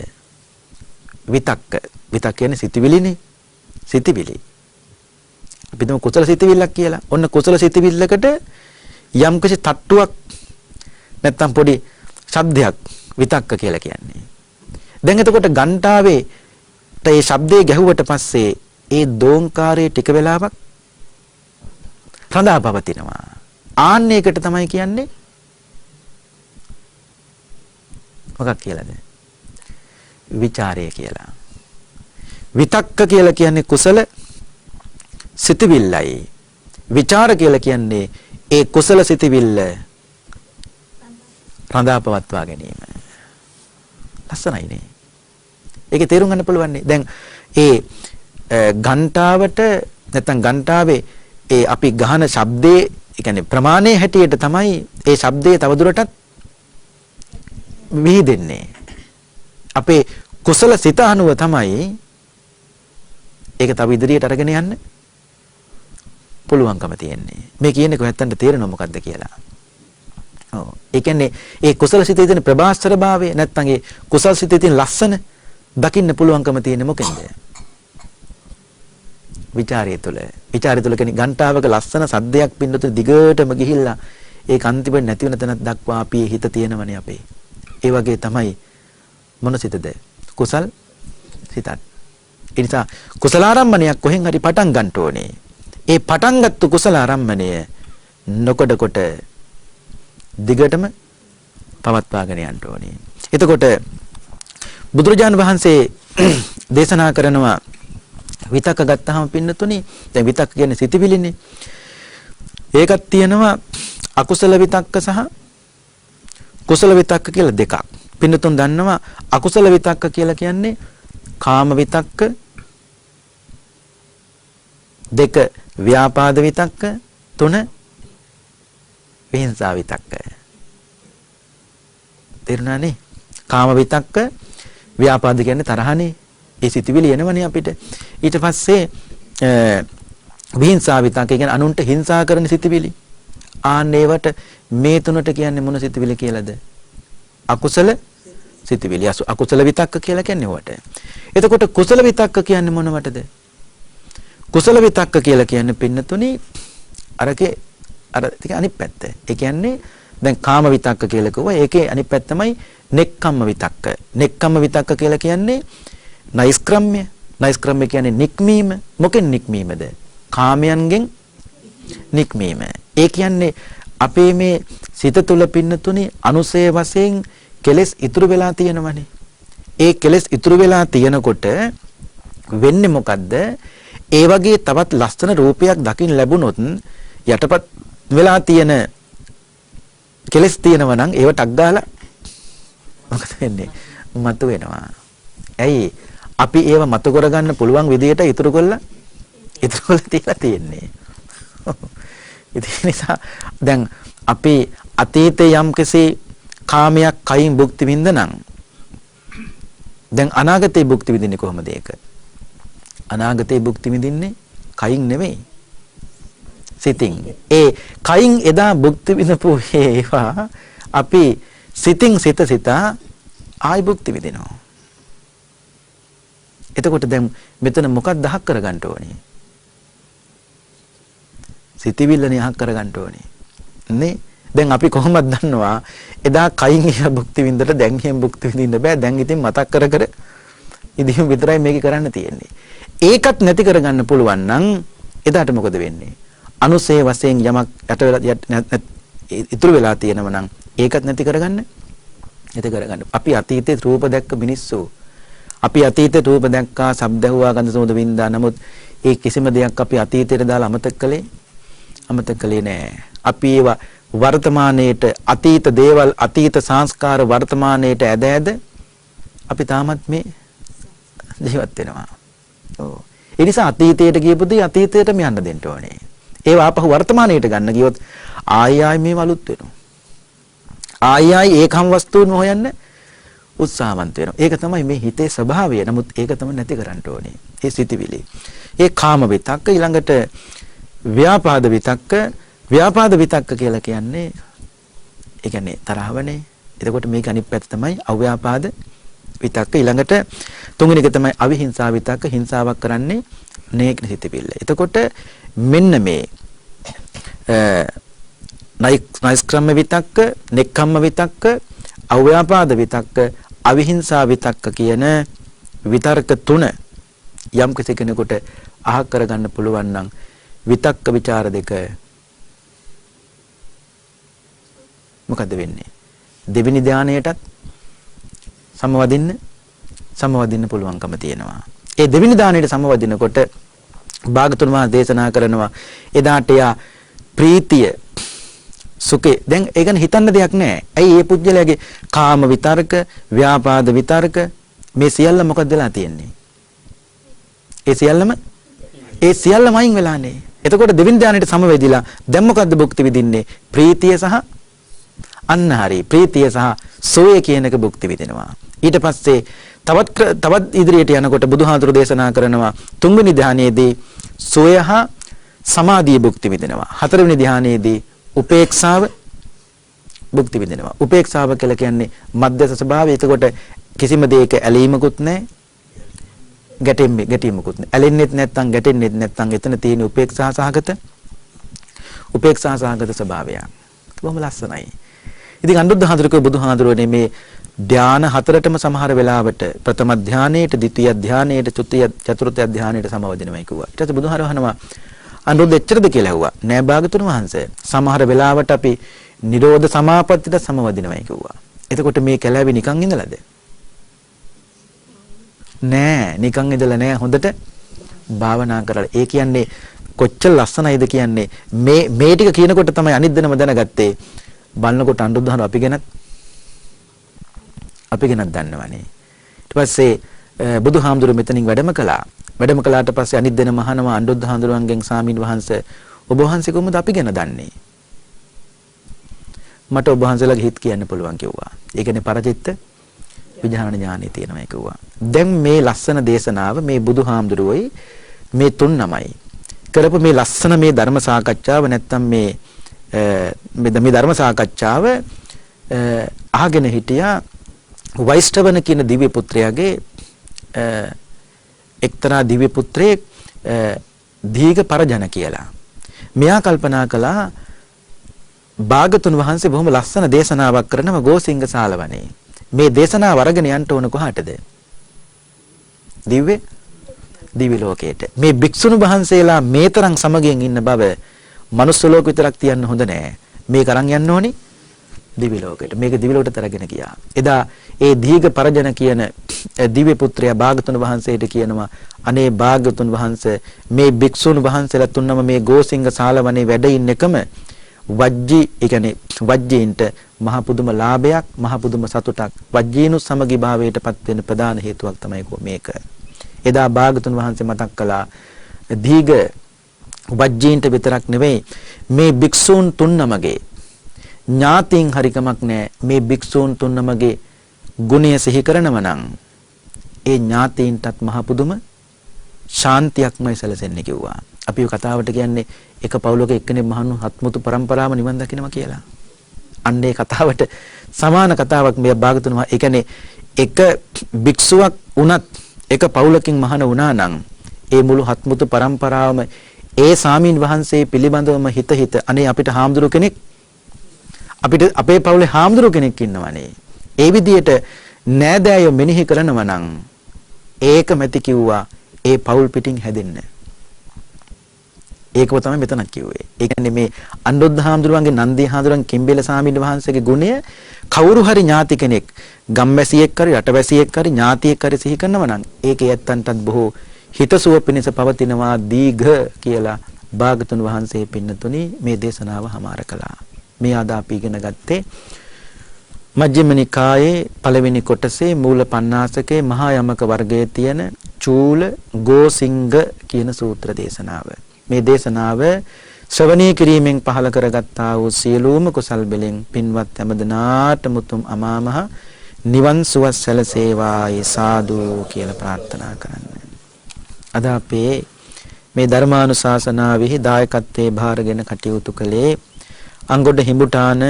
විතක්ක. විතක්ක කියන්නේ සිතවිලිනේ. සිතවිලි. අපි දුම කුසල සිතවිල්ලක් කියලා. ඔන්න කුසල සිතවිල්ලකට යම් කිසි තට්ටුවක් නැත්තම් පොඩි ශබ්දයක් විතක්ක කියලා කියන්නේ. දැන් එතකොට ඝණ්ටාවේ ඒ ශබ්දේ ගැහුවට පස්සේ ඒ දෝංකාරයේ ටික වෙලාවක් රඳා පවතිනවා. ආන්නයකට තමයි කියන්නේ මොකක් කියලාද? විචාරය කියලා. විතක්ක කියලා කියන්නේ කුසල සිතවිල්ලයි. විචාර කියලා කියන්නේ ඒ කුසල සිතවිල්ල රඳා පවත්වා ගැනීම. ලස්සනයි නේ. ඒකේ තේරුම් ගන්න පුළුවන් නේ. දැන් ඒ ඝණ්ටාවට නැත්තම් ඝණ්ටාවේ ඒ අපි ගහන ශබ්දේ ඒ කියන්නේ ප්‍රමාණයේ හැටියට තමයි ඒ ශබ්දේ තවදුරටත් විහිදෙන්නේ. අපේ කුසල සිත අනුව තමයි ඒක තව ඉදිරියට අරගෙන යන්න පුළුවන්කම තියෙන්නේ. මේ කියන්නේ කොහෙන්ද තේරෙනව මොකද්ද කියලා. ඔව්. ඒ කියන්නේ ඒ කුසල සිතේ තියෙන ප්‍රභාස්වර භාවය නැත්තම් ඒ කුසල සිතේ තියෙන ලස්සන දකින්න පුළුවන්කම තියෙන්නේ මොකෙන්ද? විචාරය තුළ. විචාරය තුළ කියන්නේ ඝණ්ටාවක ලස්සන සද්දයක් පින්නතු දිගටම ගිහිල්ලා ඒක අන්තිමට නැති වෙන තැනක් දක්වා අපි හිත තියෙනවනේ අපේ. ඒ වගේ තමයි මොන සිතද? කුසල් සිතත්. ඒ නිසා කුසලාරම්මණයක් කොහෙන් හරි පටන් ගන්න ඕනේ. ඒ පටන් ගත්තු කුසලාරම්මණය නොකොට කොට දිගටම පවත්වාගෙන යන්න ඕනේ. එතකොට බුදුරජාණන් වහන්සේ දේශනා කරනවා විතක්ක ගත්තාම පින්නතුනි දැන් විතක්ක කියන්නේ සිතවිලිනේ. ඒකක් තියෙනවා අකුසල විතක්ක සහ කුසල විතක්ක කියලා දෙකක්. පින්නතුන් දන්නවා අකුසල විතක්ක කියලා කියන්නේ කාම විතක්ක, දෙක ව්‍යාපාද විතක්ක, තුන විහිංසා විතක්ක. තේරුණානේ? කාම විතක්ක, ව්‍යාපාද කියන්නේ තරහනේ. ඒ සිතුවිලි එනවනේ අපිට. ඊට පස්සේ විහිංසා විතක්ක කියන්නේ අනුන්ට හිංසා කරන සිතුවිලි. ආන්නේවට මේ තුනට කියන්නේ මොන සිතුවිලි කියලාද? අකුසල සිතුවිලි. අකුසල විතක්ක කියලා කියන්නේ උවට. එතකොට කුසල විතක්ක කියන්නේ මොනවටද? කුසල විතක්ක කියලා කියන්නේ පින්නතුනි අර අනිත් පැත්ත. ඒ කියන්නේ දැන් කාම විතක්ක කියලා කිව්වා. ඒකේ අනිත් පැත්ත තමයි නෙක්ඛම්ම විතක්ක. නෙක්ඛම්ම විතක්ක කියලා කියන්නේ නෛෂ්ක්‍රම්‍ය. නෛෂ්ක්‍රම්‍ය කියන්නේ නික්මීම. මොකෙන් නික්මීමද? කාමයන්ගෙන් නික්මීම. ඒ කියන්නේ අපේ මේ සිත තුළ පින්නතුනි අනුසය වශයෙන් කෙලෙස් ඉතුරු වෙලා තියෙනවනේ. ඒ කෙලෙස් ඉතුරු වෙලා තියෙනකොට වෙන්නේ මොකද්ද? ඒ වගේ තවත් ලස්සන රූපයක් දකින්න ලැබුණොත් යටපත් වෙලා තියෙන කෙලෙස් තියෙනවා නම් ඒව ටක් ගාලා මොකද වෙන්නේ? මතු වෙනවා. ඇයි? අපි ඒව මතු කරගන්න පුළුවන් විදියට ඉතුරු කරලා තියලා තියෙන්නේ. ඒ නිසා දැන් අපි අතීතේ යම්කිසි කාමයක් කයින් භුක්ති විඳනනම් දැන් අනාගතේ භුක්ති විඳින්නේ කොහොමද ඒක? අනාගතේ භුක්ති විඳින්නේ කයින් නෙමෙයි සිතින්. ඒ කයින් එදා භුක්ති විඳපු ඒවා අපි සිතින් සිතා ආයි භුක්ති විඳිනවා. එතකොට දැන් මෙතන මොකක්ද අහක් කරගන්න ඕනේ? සිතවිල්ලනේ අහක් කරගන්න ඕනේ. නේ? දැන් අපි කොහොමද දන්නවා එදා කයින් ඉහ භුක්ති විඳලා දැන් එහෙම භුක්ති විඳින්න බෑ. දැන් ඉතින් මතක් කර කර ඉදින් විතරයි මේක කරන්න තියෙන්නේ. ඒකත් නැති කරගන්න පුළුවන් නම් එදාට මොකද වෙන්නේ? අනුසේ වශයෙන් යමක් ඉතුරු වෙලා තියෙනවා නම් ඒකත් නැති කරගන්න. අපි අතීතේ රූප දැක්ක මිනිස්සු. අපි අතීතේ රූප දැක්කා, ශබ්ද ඇහුවා, ගන්ධ සුවඳ වින්දා. නමුත් ඒ කිසිම දෙයක් අපි අතීතයට දාලා අමතක කළේ නෑ. අපි ඒවා වර්තමානයේට අතීත දේවල්, අතීත සංස්කාර වර්තමානයේට ඇද අපි තාමත් මේ ජීවත් වෙනවා. ඔව්. ඒ නිසා අතීතයට ගියපු දේ අතීතයටම යන්න දෙන්න ඕනේ. ඒවා ආපහු වර්තමානයට ගන්න ගියොත් ආයි මේව අලුත් වෙනවා. ආයි ඒකම් වස්තුන් හොයන්න උත්සාහවන්ත වෙනවා. ඒක තමයි මේ හිතේ ස්වභාවය. නමුත් ඒක තමයි නැති කරන්න ඕනේ. ඒ සිටිවිලි. ඒ කාම විතක්ක ඊළඟට ව්‍යාපාද විතක්ක. ව්‍යාපාද විතක්ක කියලා කියන්නේ ඒ කියන්නේ තරහවනේ. එතකොට මේක අනිත් පැත්ත තමයි අව්‍යාපාද විතක්ක. ඊළඟට තුන්වෙනි එක තමයි අවිහිංසා විතක්ක. හිංසාවක් කරන්නේ නේක සිටිවිල්ල. එතකොට මෙන්න මේ නෛෂ්ක්‍රම්‍ය විතක්ක, නෙක්ඛම්ම විතක්ක, අව්‍යාපාද විතක්ක, අවිහිංසා විතක්ක කියන විතර්ක තුන යම් කෙනෙකුට අහක් කරගන්න පුළුවන් නම් විතක්ක ਵਿਚාර දෙක මොකද වෙන්නේ? දෙවෙනි ධානයටත් සමවදින්න පුළුවන්කම තියෙනවා. ඒ දෙවෙනි ධානයට සමවදිනකොට භාගතුන් වහන්සේ දේශනා කරනවා එදාට යා ප්‍රීතිය සුඛේ දැන් ඒක හිතන්න දෙයක් නැහැ. ඇයි මේ පුජ්‍යලයාගේ කාම විතර්ක, ව්‍යාපාද විතර්ක මේ සියල්ල මොකද වෙලා තියෙන්නේ? ඒ සියල්ලම අයින් වෙලානේ. එතකොට දෙවෙනි ධානයට සමවැදිලා දැන් මොකද්ද භුක්ති විඳින්නේ? ප්‍රීතිය සහ අන්න හරි ප්‍රීතිය සහ සෝය කියන එක භුක්ති විඳිනවා. ඊට පස්සේ තවත් ඉදිරියට යනකොට බුදුහාඳුරු දේශනා කරනවා තුන්වෙනි ධානයේදී සෝය හා සමාධිය භුක්ති විඳිනවා. හතරවෙනි ධානයේදී උපේක්ෂාව භුක්ති විඳිනවා. උපේක්ෂාව කියලා කියන්නේ මධ්‍යස්ථ ස්වභාවය. එතකොට කිසිම දෙයක ඇලීමකුත් නැහැ. ගැටීමකුත් නැහැ. ඇලෙන්නෙත් නැත්නම් ගැටෙන්නෙත් නැත්නම් එතන තියෙන උපේක්ෂා සහගත ස්වභාවය. බොහොම ලස්සනයි. ඉතින් අනුරුද්ධ හාමුදුරුවෝ බුදුහාමුදුරුවනේ මේ ධාන හතරටම සමහර වෙලාවට ප්‍රථම ධානයේට, ද්විතීය ධානයේට, තෘතීය චතුර්ථ ධානයේට සමවදිනවයි කිව්වා. ඊට පස්සේ බුදුහාමුදුරුවෝ අහනවා අනුරුද්ධ එච්චරද කියලා ඇහුවා. නෑ භාගතුන් වහන්සේ. සමහර වෙලාවට අපි නිරෝධ සමාපත්තියට සමවදිනවයි කිව්වා. එතකොට මේ කැලෑවේ නිකන් ඉඳලාද? නෑ නිකන් ඉඳලා නෑ හොඳට භාවනා කරලා. ඒ කියන්නේ කොච්චර ලස්සනයිද කියන්නේ මේ ටික කියනකොට තමයි අනිත් දෙනම දැනගත්තේ. බලනකොට අනුරුද්ධහන අපි ගැනත් දන්නවනේ. ඊට පස්සේ බුදුහාමුදුරුවෝ මෙතනින් වැඩම කළා. වැඩම කළාට පස්සේ අනිත් දෙනම අහනවා අනුරුද්ධහාමුදුරුවන්ගෙන් ස්වාමීන් වහන්සේ ඔබ වහන්සේ කොහොමද අපි ගැන දන්නේ? මට ඔබ වහන්සේලාගේ හිත කියන්න පුළුවන් කිව්වා. ඒ කියන්නේ පරචිත්ත විඥාන ඥානෙ තියෙනවා කිව්වා. දැන් මේ ලස්සන දේශනාව මේ බුදුහාමුදුරුවෝයි මේ තුන් නමයි කරපු මේ ලස්සන මේ ධර්ම සාකච්ඡාව නැත්තම් මේ ධර්ම සාකච්ඡාව අහගෙන හිටියා වෛෂ්ණවන කියන දිව්‍ය පුත්‍රයාගේ එක්තරා දිව්‍ය පුත්‍රයෙක් දීඝ පරජන කියලා. මෙයා කල්පනා කළා භාගතුන් වහන්සේ බොහොම ලස්සන දේශනාවක් කරනවා ගෝසිංග සාලවනේ. මේ දේශනාව අරගෙන යන්න ඕන කොහාටද? දිව්‍ය ලෝකයට. මේ භික්ෂුණු වහන්සේලා මේ තරම් සමගියෙන් ඉන්න බව මනුස්ස ලෝක විතරක් තියන්න හොඳ නෑ. මේක අරන් යන්න ඕනි දිව්‍ය ලෝකයට. මේක දිව්‍ය ලෝකයට අරගෙන ගියා. එදා ඒ දීඝ පරජන කියන දිව්‍ය පුත්‍රයා භාගතුන් වහන්සේට කියනවා අනේ භාගතුන් වහන්සේ මේ භික්ෂුණු වහන්සේලා තුන්නම මේ ගෝසිංග සාලවනේ වැඩ ඉන්න එකම වජ්ජී ඒ කියන්නේ වජ්ජීන්ට මහ පුදුම ලාභයක් මහ පුදුම සතුටක් වජ්ජීනු සමගි භාවයටපත් වෙන ප්‍රධාන හේතුවක් තමයි මේක. එදා භාගතුන් වහන්සේ මතක් කළා දීඝ වජ්ජීන්ට විතරක් නෙවෙයි මේ භික්ෂූන් තුන්නමගේ ඥාතීන් හරිකමක් නැහැ. මේ භික්ෂූන් තුන්නමගේ ගුණය සිහි කරනව නම් ඒ ඥාතීන්ටත් මහ පුදුම ශාන්තියක්මයි සැලසෙන්නේ කිව්වා. අපි කතාවට කියන්නේ එක පවුලක එක්කෙනෙක් මහණු හත්මුතු પરම්පරාවම නිවන් දකින්නවා කියලා. අන්න ඒ කතාවට සමාන කතාවක් මේ භාගතුන් වහන්සේ. ඒ කියන්නේ එක භික්ෂුවක් වුණත් එක පවුලකින් මහණ වුණා නම් ඒ මුළු හත්මුතු પરම්පරාවම ඒ සාමීන් වහන්සේ පිළිබඳවම හිත අනේ අපිට හාමුදුරු කෙනෙක් අපිට අපේ පවුලේ හාමුදුරු කෙනෙක් ඉන්නවනේ. ඒ විදිහට නෑදෑයෝ මෙනෙහි කරනවා නම් ඒක මැති කිව්වා ඒ පවුල් පිටින් හැදෙන්න. ඒකව තමයි මෙතනක් කිව්වේ. ඒ කියන්නේ මේ අනුරුද්ධ හාමුදුරුවන්ගේ නන්දී හාමුදුරුවන් කිම්බෙල සාමීන් වහන්සේගේ ගුණය කවුරු හරි ඥාති කෙනෙක් ගම්වැසියෙක් හරි රටවැසියෙක් හරි ඥාතියෙක් හරි සිහි කරනවා නම් ඒකේ ඇත්තන්ටත් බොහෝ හිතසුව පිණිස පවතිනවා දීඝ කියලා භාගතුන් වහන්සේ පින්නතුනි මේ දේශනාව හමාර කළා. මේ ආද අපි ඉගෙන ගත්තේ මජ්ක්‍ධිම නිකායේ පළවෙනි කොටසේ මූල පණ්ණාසකේ මහා යමක වර්ගයේ තියෙන චූල ගෝසිංග කියන සූත්‍ර දේශනාව. මේ දේශනාව ශ්‍රවණී කිරීමෙන් පහල කරගත්තා වූ සියලුම කුසල් බෙලෙන් පින්වත් හැමදෙනාටම උතුම් අමාමහ නිවන් සුව සැලසේවායි සාදු කියලා ප්‍රාර්ථනා කරන්න. අද අපේ මේ ධර්මානුශාසනාවෙහි දායකත්වයේ භාරගෙන කටයුතු කළේ අංගොඩ හිඹුටාන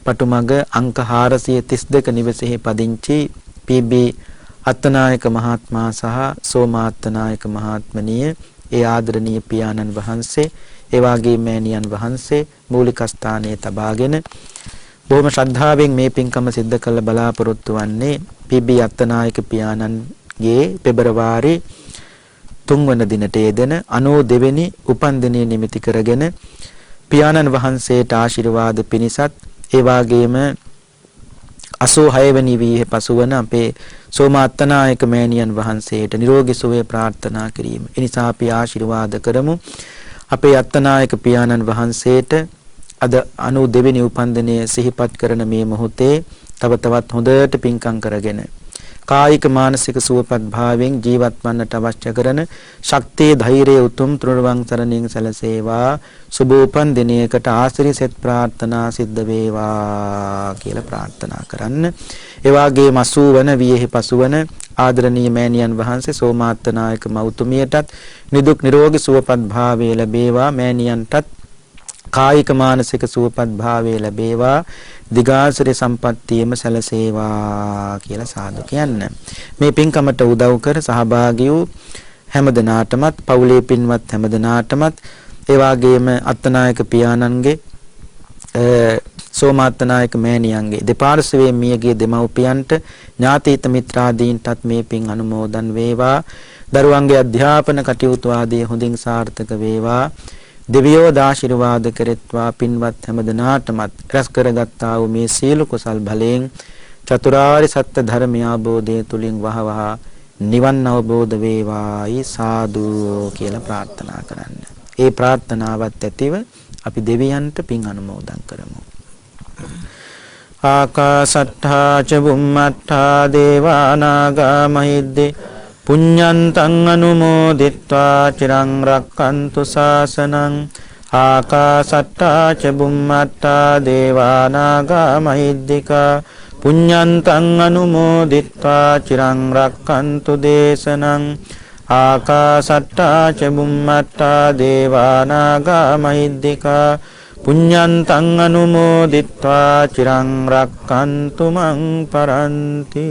පටුමග අංක 432 නිවසේහි පදිංචි පී.බී. අත්තනායක මහත්මයා සහ සෝමාත්තනායක මහත්මනිය ඒ ආදරණීය පියාණන් වහන්සේ ඒ වාගේ මෑණියන් වහන්සේ මූලික ස්ථානයේ තබාගෙන බොහොම ශ්‍රද්ධාවෙන් මේ පින්කම සිද්ධ කළ බලාපොරොත්තු වන්නේ පී.බී. අත්තනායක පියාණන්ගේ පෙබරවාරි 3 වන දිනට යෙදෙන 92 වෙනි උපන්දිනය නිමිති කරගෙන පියාණන් වහන්සේට ආශිර්වාද පිණිසත් ඒ වාගේම 86 වෙනි විහි පසුවන අපේ සෝමාත්තනායක මෑණියන් වහන්සේට නිරෝගී සුවය ප්‍රාර්ථනා කිරීම. ඒ නිසා අපි ආශිර්වාද කරමු. අපේ අත්තනායක පියාණන් වහන්සේට අද 92 වෙනි උපන්දිනය සිහිපත් කරන මේ මොහොතේ තව තවත් හොඳට පින්කම් කරගෙන කායික මානසික සුවපත් භාවයෙන් ජීවත් වන්නට අවශ්‍ය කරන ශක්තිය ධෛර්යය උතුම් තුනුරුවන් සරණින් සැලසේවා. සුබ උපන්දිනයකට ආශිර්වාද ප්‍රාර්ථනා සිද්ධ වේවා කියලා ප්‍රාර්ථනා කරන්න. ඒ වගේම 80 වන වියෙහි පසුවන ආදරණීය මෑණියන් වහන්සේ සෝමාත්තනායක මෞතුමියටත් නිදුක් නිරෝගී සුවපත් භාවය ලැබේවා. මෑණියන්ටත් කායික මානසික සුවපත් භාවය ලැබේවා. දිගාසිරි සම්පත්තියම සැලසේවා කියලා සාදු කියන්න. මේ පින්කමට උදව් කර සහභාගී වූ හැමදෙනාටමත් පවුලේ පින්වත් හැමදෙනාටමත් ඒ වගේම අත්තනායක පියාණන්ගේ සෝමාත්තනායක මෑණියන්ගේ දෙපාර්ශ්වයේ මියගිය දෙමව්පියන්ට ඥාතීත මිත්‍රාදීන්ටත් මේ පින් අනුමෝදන් වේවා. දරුවන්ගේ අධ්‍යාපන කටයුතු ආදී හොඳින් සාර්ථක වේවා. දෙවියෝ ආශිර්වාද කෙරෙත්වා. පින්වත් හැමදෙනාටමත් රැස් කරගත්තා වූ මේ සීල කුසල් බලයෙන් චතුරාර්ය සත්‍ය ධර්මය අවබෝධය තුලින් වහවහ නිවන් අවබෝධ වේවායි සාදු කියලා ප්‍රාර්ථනා කරන්න. ඒ ප්‍රාර්ථනාවත් ඇතිව අපි දෙවියන්ට පින් අනුමෝදන් කරමු. ආකාසට්ඨා ච බුම්මට්ඨා දේවා නාග මහිද්දේ පුඤ්ඤන්තං අනුමෝදිත්වා චිරං රක්ඛන්තු ශාසනං. ආකාසට්ඨා ච බුම්මට්ඨා දේවා නාග මහිද්దికා පුඤ්ඤන්තං අනුමෝදිත්වා චිරං රක්ඛන්තු දේශනං. ආකාසට්ඨා ච බුම්මට්ඨා දේවා නාග මහිද්దికා පුඤ්ඤන්තං අනුමෝදිත්වා චිරං රක්ඛන්තු මං පරන්ති.